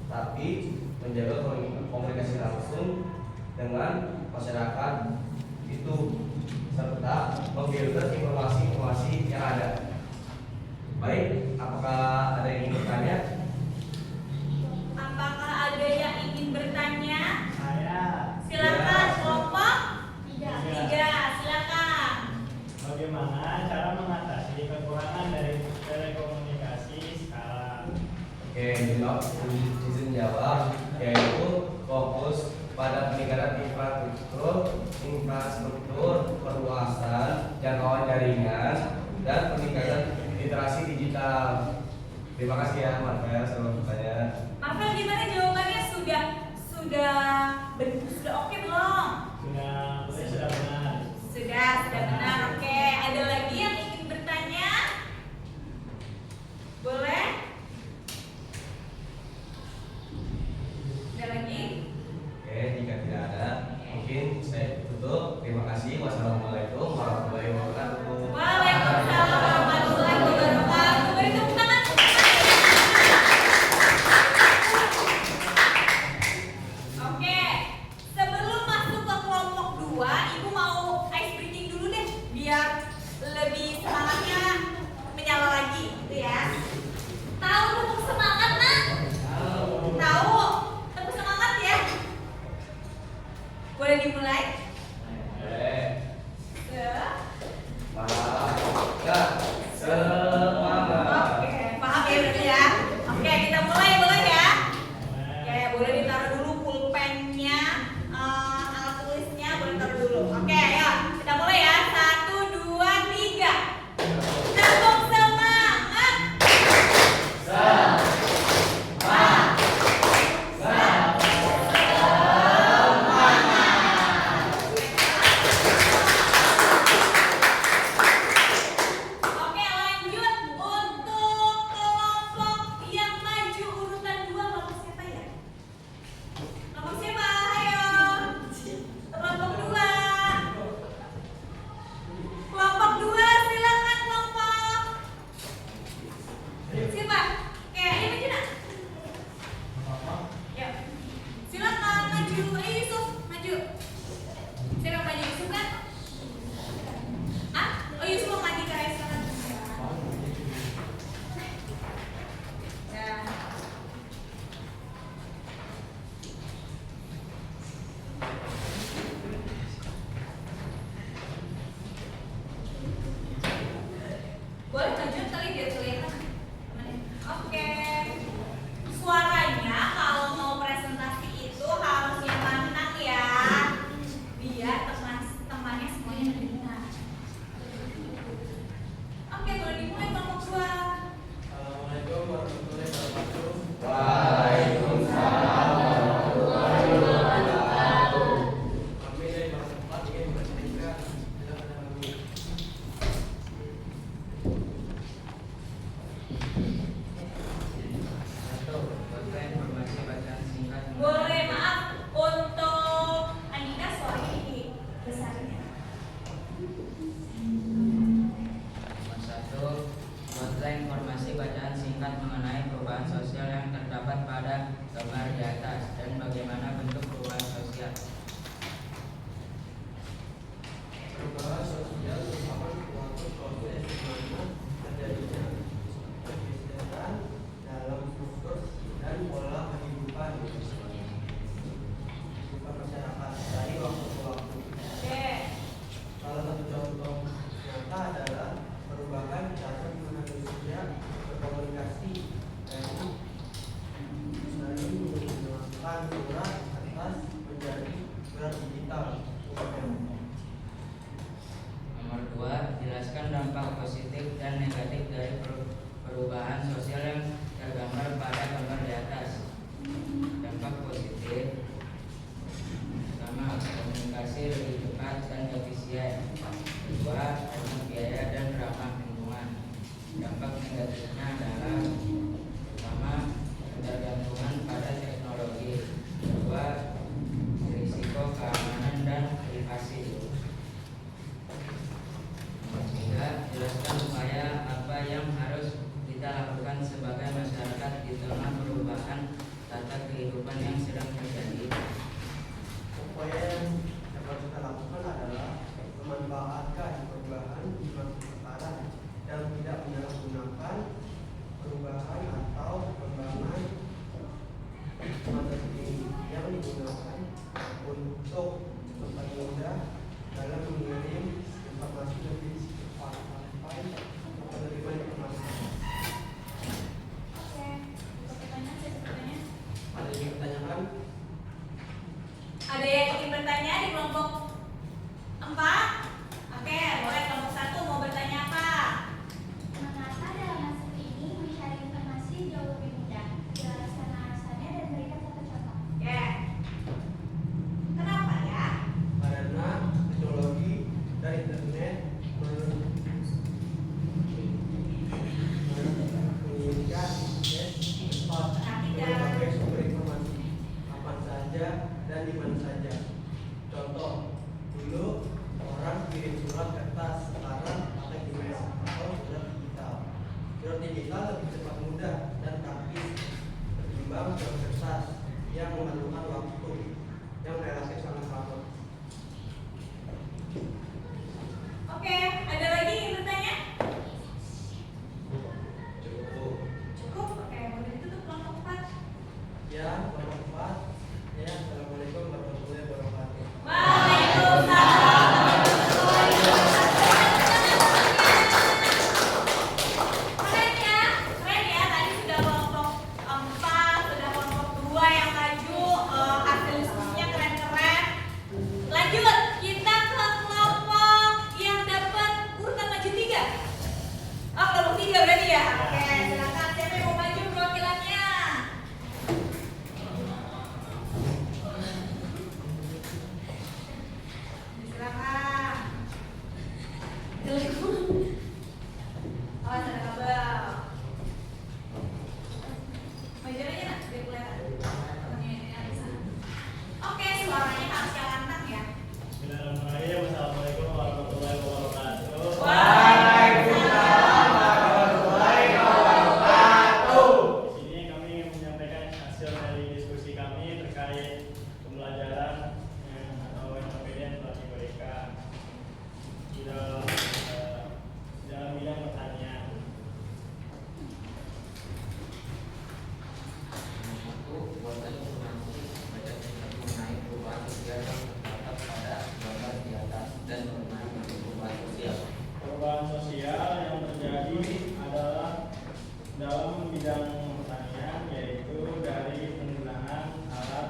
tapi menjaga komunikasi langsung dengan masyarakat itu serta memfilter informasi-informasi yang ada. Baik, apakah ada yang ingin bertanya? Apakah ada yang ingin bertanya? Saya, Silakan kelompok 3. 3, silakan. bagaimana cara mengatasi kekurangan dari telekomunikasi sekarang? Oke, izin jawab, yaitu fokus pada peningkatan infrastruktur, perluasan jangkauan jaringan, dan peningkatan literasi digital. Terima kasih ya, Marvel, selamat bertanya. Marvel, gimana jawabannya? Sudah oke belum? Sudah benar. Sudah benar. Oke, ada lagi yang ingin bertanya? Boleh? Ada lagi? Oke, jika tidak ada, mungkin saya tutup. Terima kasih. Wassalamualaikum warahmatullahi wabarakatuh. Waalaikumsalam warahmatullahi wabarakatuh. Beri tepuk tangan. mengubahkan surat kertas menjadi surat digital. Nomor 2, jelaskan dampak positif dan negatif dari perubahan sosial yang tergambar pada gambar di atas. Dampak positif: pertama, komunikasi lebih cepat dan efisien. Kedua, hemat biaya dan ramah lingkungan. Dampak negatifnya adalah pertama, ketergantungan pada teknologi. Kedua, risiko keamanan dan privasi. Nomor 3, jelaskan upaya apa yang harus kita lakukan sebagai masyarakat di tengah perubahan tata kehidupan yang sedang terjadi. Upaya yang dapat kita lakukan adalah memanfaatkan perubahan di masa sekarang dan tidak menyalahgunakan perubahan atau pengembangan masa kini yang digunakan untuk mempermudah dalam mengirim informasi lebih cepat sampai ke penerima informasi. Oke, untuk pertanyaan saya bertanya. Ada yang ingin ditanyakan? Ada yang ingin bertanya di kelompok 4? Oke, boleh kelompok 1 mau bertanya apa? Mengapa dalam masa ini mencari informasi jauh lebih mudah? Jelaskan alasannya dan berikan satu contoh. Oke. Kenapa ya? Karena teknologi dan internet menginginkan cepat berbagai sumber informasi kapan saja dan di mana saja. Contoh, dulu orang kirim surat kertas, sekarang pakai email atau surat digital. Surat digital lebih cepat, mudah dan praktis ketimbang surat kertas yang memerlukan waktu yang relatif sangat lama. Oke, ada lagi yang ingin bertanya? Cukup. Cukup? Oke, boleh ditutup kelompok 4. Ya, kelompok 4. Ya, assalamualaikum warahmatullahi wabarakatuh. Waalaikumsalam warahmatullahi wabarakatuh. Keren ya, tadi sudah kelompok 4, sudah kelompok 2 yang maju, hasil diskusinya keren-keren. Lanjut, kita ke kelompok yang dapat urutan maju 3. Oh, kelompok 3 berarti ya? Oke, silakan siapa yang mau maju perwakilannya? Silakan. Oh, ada kabel. Maju aja nak, biar kelihatan. Ini bisa. Oke, suaranya harus yang lantang ya. Bismillahirrahmanirrahim. Assalamualaikum warahmatullahi wabarakatuh. Waalaikumsalam warahmatullahi wabarakatuh. Di sini kami ingin menyampaikan hasil dari diskusi kami terkait pembelajaran atau NPD yang telah diberikan di dalam bidang pertanian. Satu, buatkan informasi baca singkat mengenai perubahan sosial yang terdapat pada gambar di atas dan mengenai perubahan sosial. Perubahan sosial yang terjadi adalah dalam bidang pertanian, yaitu dari penggunaan alat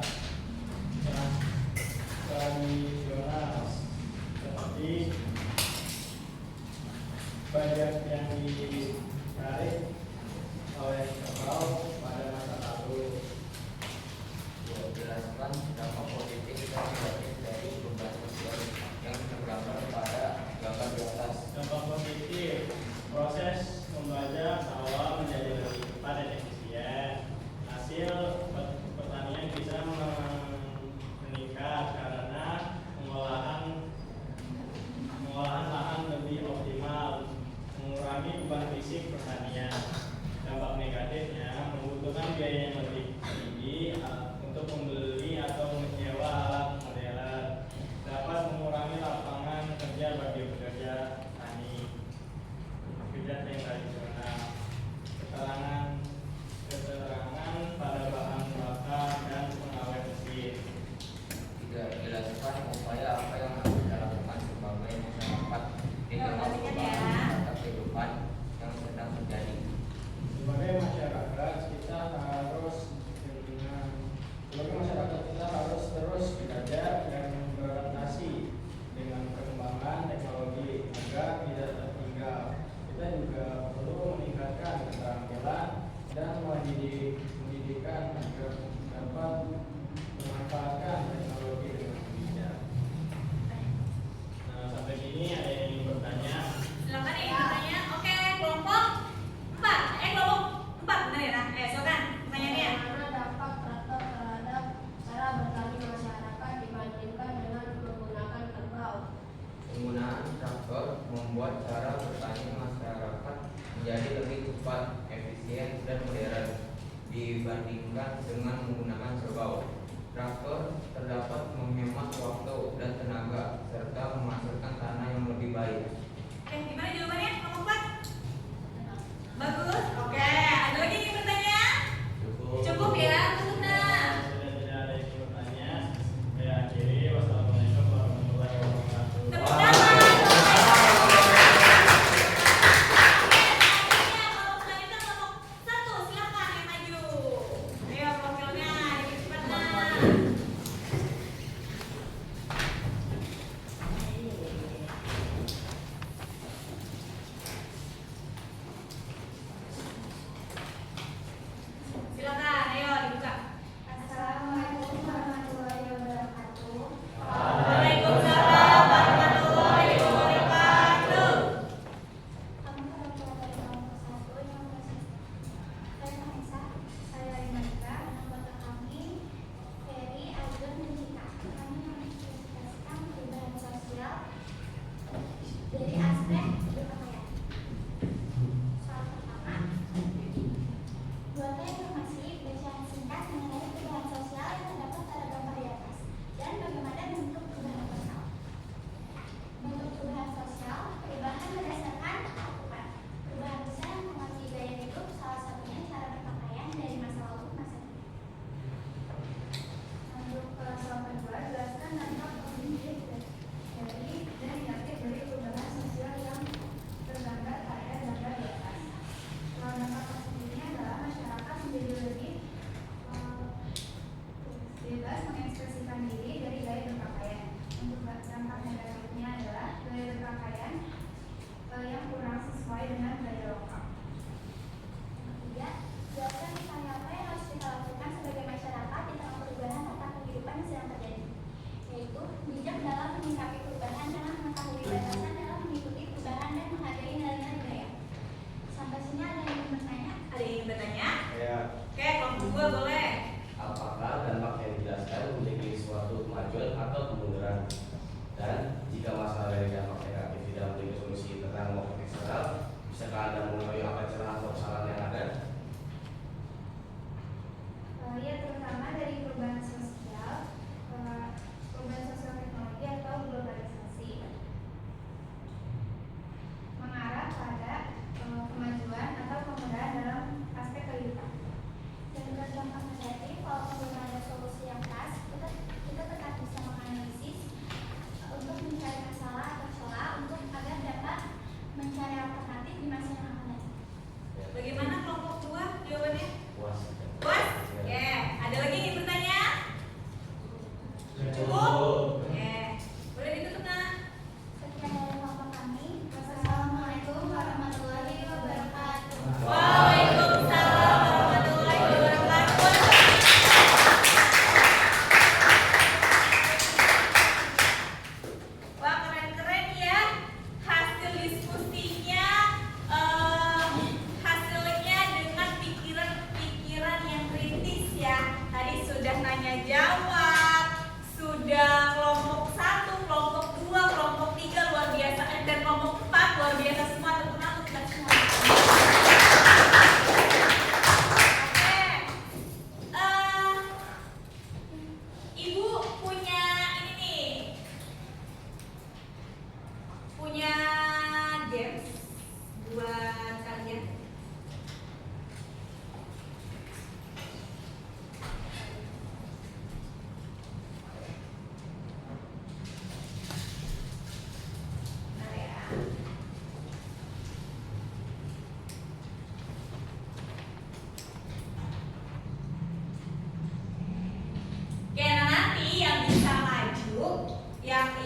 nanti yang bisa maju,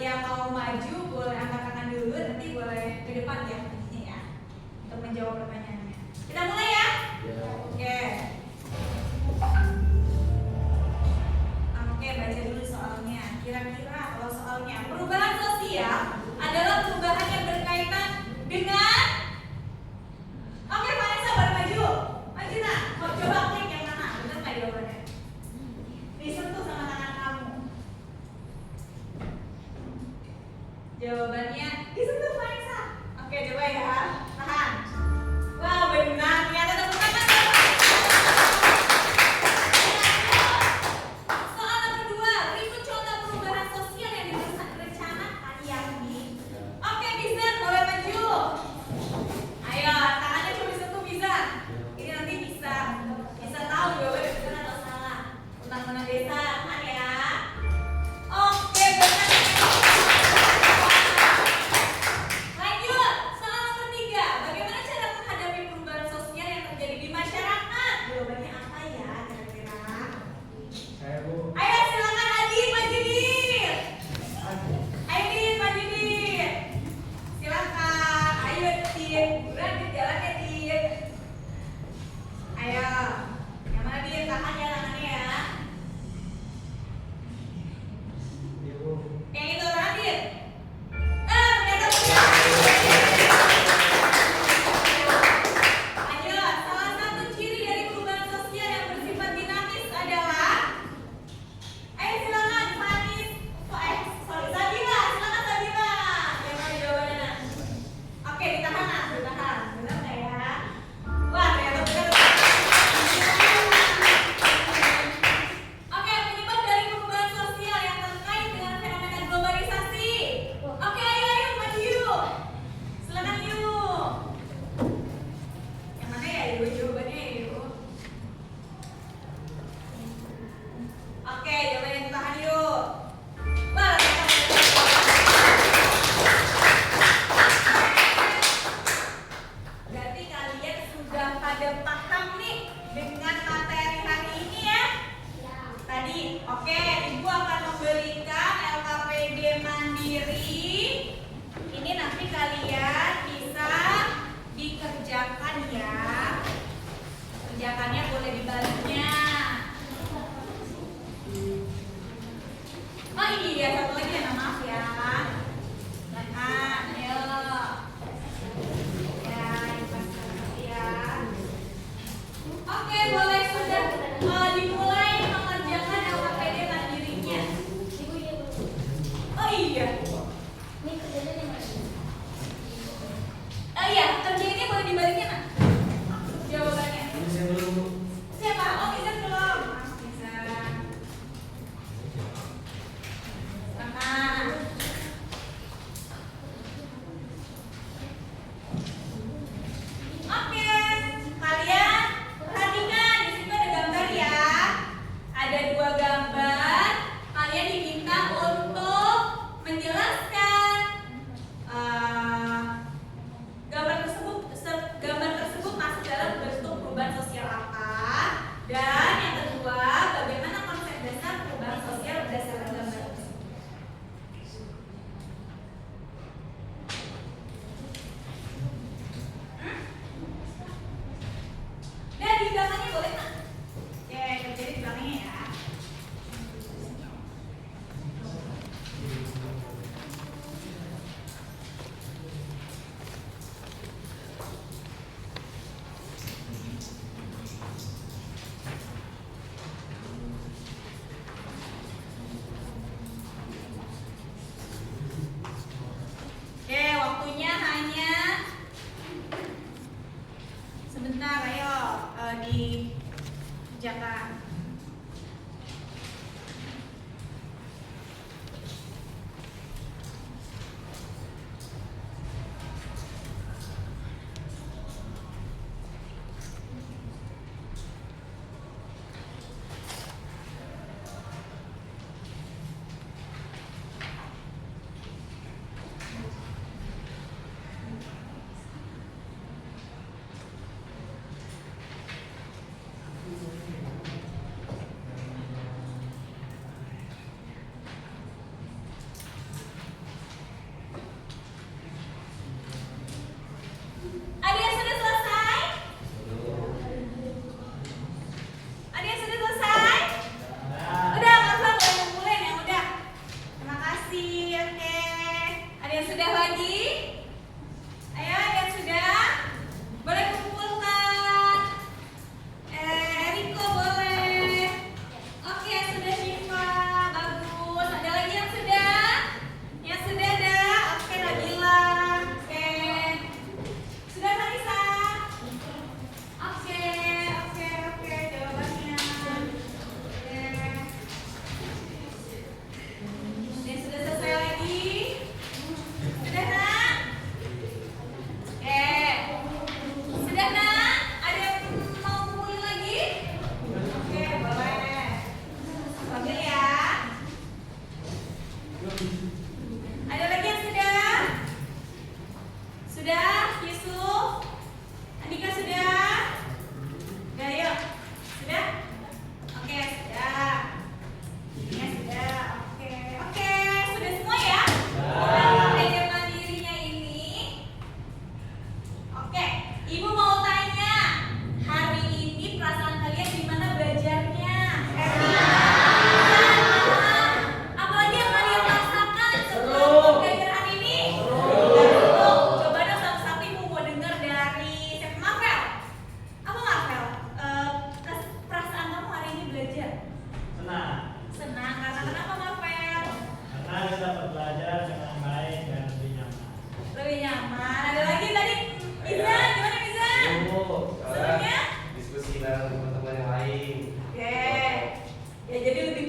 yang mau maju boleh angkat tangan dulu, nanti boleh ke depan ya, ini ya, untuk menjawab pertanyaannya. Kita mulai ya. Oke. Oke, baca dulu soalnya. Kira-kira kalau soalnya perubahan sosial adalah perubahan yang berkaitan dengan. Oke, Vanessa baru maju. Maju nak. Mau coba klik yang mana? Bener nggak jawabannya? Disentuh sama tangan kamu. Jawabannya disentuh Vanessa. Oke, coba ya. Tahan. Wow, benar. Ternyata tepuk tangan. Soal nomor 2, berikut contoh perubahan sosial yang direncanakan yakni. Oke, bisa boleh maju. Ayo, tangannya cuma disentuh bisa. Ini nanti bisa tahu jawabannya benar atau salah. Undang-undang desa, kan ya? Oke, benar. Lanjut, soal nomor 3. Bagaimana cara menghadapi perubahan sosial yang terjadi di masyarakat? Jawabannya apa ya kira-kira? Saya Bu. Ayo silakan Adin Majidin. Aidin Majidin. Silakan. Ayo Din. Buruan Din, jalannya Din. Ayo. Yang mana Din? Tahan ya tangannya ya.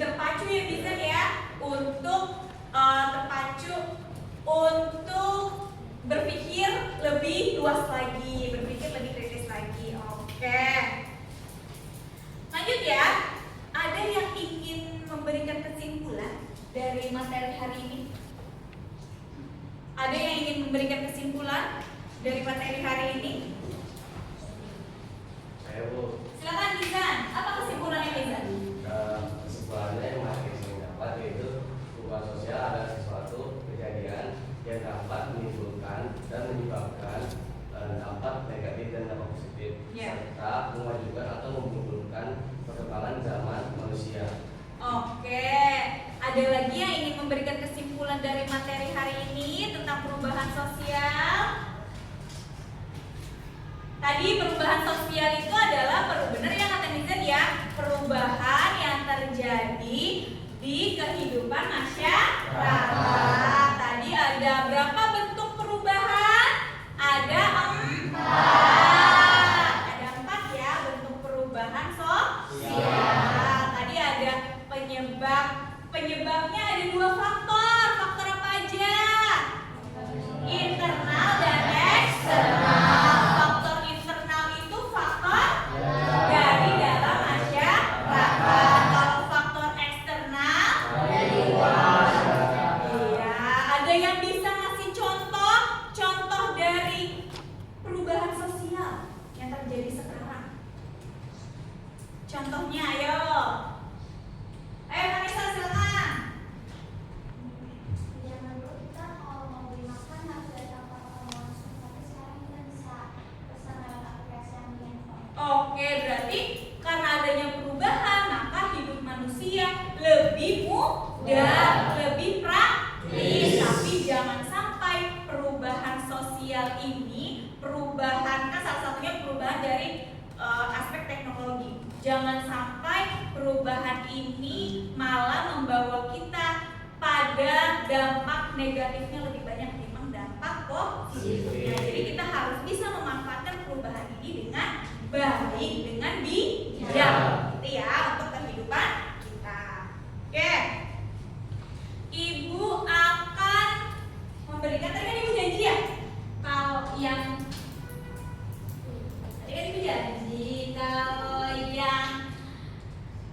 terpacu ya bisa ya untuk terpacu untuk berpikir lebih luas lagi, berpikir lebih kritis lagi. Oke. Lanjut ya. Ada yang ingin memberikan kesimpulan dari materi hari ini? Ada yang ingin memberikan kesimpulan dari materi hari ini? Saya Bu. Silakan Gizan. Apa kesimpulannya Gizan? Kesimpulannya yang masih saya dapat yaitu perubahan sosial adalah sesuatu kejadian yang dapat menimbulkan dan menyebabkan dampak negatif dan dampak positif, serta memajukan atau memunculkan perkembangan zaman manusia. Oke, ada lagi yang ingin memberikan kesimpulan dari materi hari ini tentang perubahan sosial? Tadi perubahan sosial itu adalah benar yang kata Nizan ya, perubahan yang terjadi di kehidupan masyarakat. Tadi ada berapa bentuk perubahan? Ada 4. Ada 4 ya bentuk perubahan sosial. Tadi ada penyebabnya ada 2 faktor. Faktor apa aja? Internal dan eksternal. Faktor internal itu faktor dari dalam masyarakat. Kalau faktor eksternal dari luar. Iya, ada yang bisa ngasih contoh dari perubahan sosial yang terjadi sekarang. Contohnya ayo. Ayo Vanessa silakan. Zaman dulu kita kalau mau beli makan harus datang ke orang langsung, tapi sekarang kita bisa pesan lewat aplikasi yang di handphone. Oke, berarti karena adanya perubahan maka hidup manusia lebih mudah, lebih praktis. Tapi jangan sampai perubahan sosial ini, perubahan kan salah satunya perubahan dari aspek teknologi. Jangan sampai perubahan ini malah membawa kita pada dampak negatifnya lebih banyak ketimbang dampak positifnya. Jadi kita harus bisa memanfaatkan perubahan ini dengan baik, dengan bijak, gitu ya, untuk kehidupan kita. Oke, Ibu akan memberikan, tadi kan Ibu janji ya, kalau yang tadi kan Ibu janji kalau yang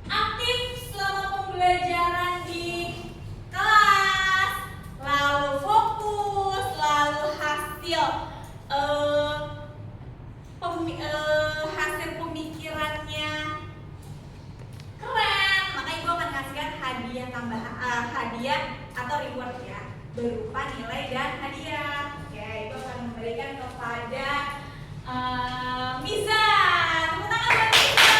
aktif selama pembelajaran di kelas, lalu fokus, lalu hasil pemikirannya keren, maka Ibu akan kasihkan hadiah tambahan, hadiah atau reward ya, berupa nilai dan hadiah. Oke, Ibu akan memberikan kepada Miza. Tepuk tangan buat Miza.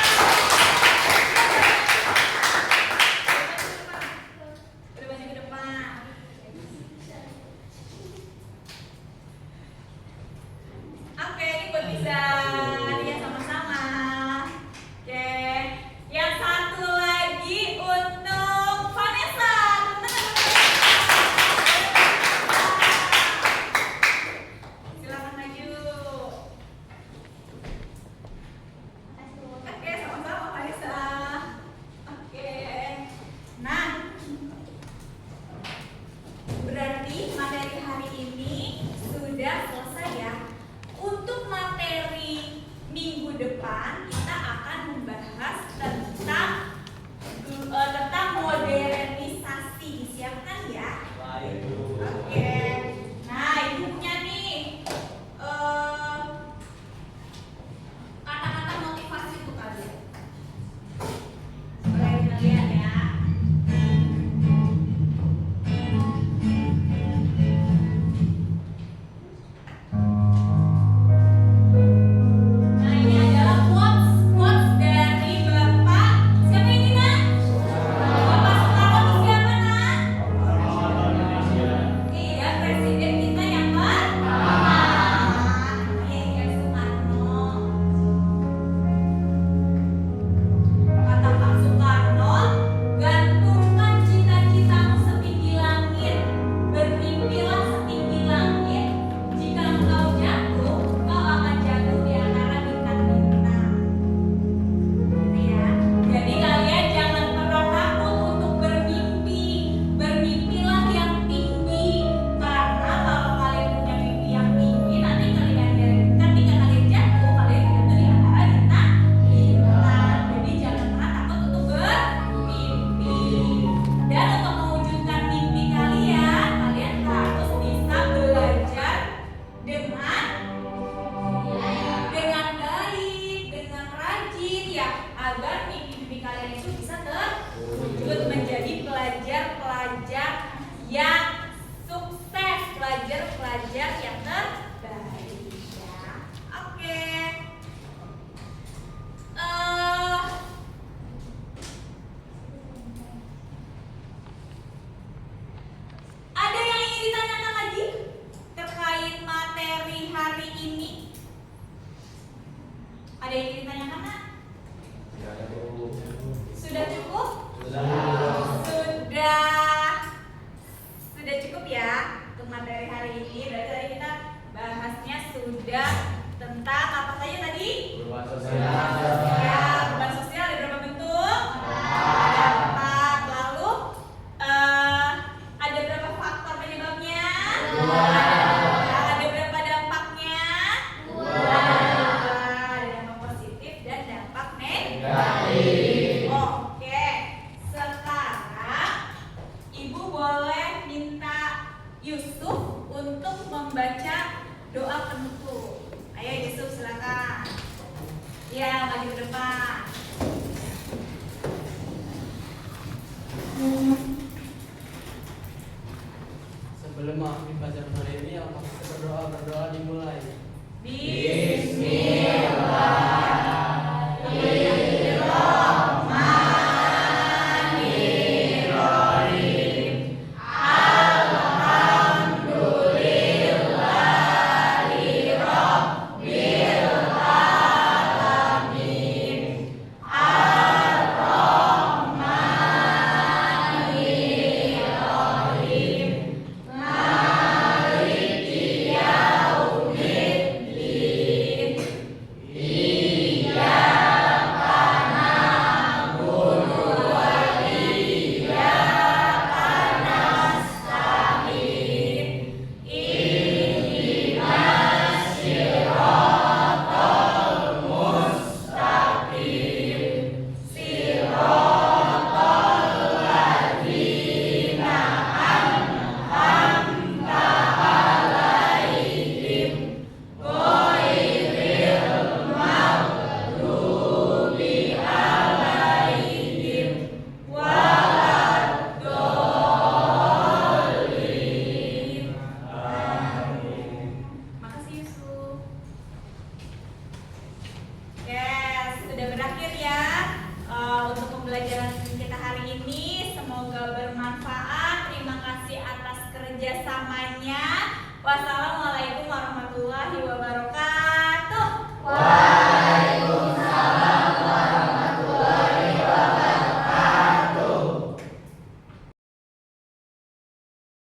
Udah banyak ke depan. Oke, ini buat Miza. Hadiah sama-sama. Oke, yang satu lagi untuk Vanessa. Silakan maju. yang ingin ditanyakan, Nak? Tidak ada, Bu. Sudah cukup? Sudah. Sudah cukup ya untuk materi hari ini. Berarti tadi kita bahasnya sudah tentang apa saja tadi? Perubahan Ya, sosial. perubahan sosial ada berapa bentuk? Ada 4. Lalu ada berapa faktor penyebabnya? Ada berapa dampaknya? Ada dampak positif dan dampak negatif. Oke, sekarang Ibu boleh minta Yusuf untuk membaca doa penutup. Ayo Yusuf, silakan. Ya, maju ke depan. Sebelum mengakhiri pelajaran hari ini, apakah kita berdoa dimulai? Makasih Yusuf. Yes, sudah berakhir ya untuk pembelajaran kita hari ini. Semoga bermanfaat. Terima kasih atas kerjasamanya. Wassalamualaikum warahmatullahi wabarakatuh.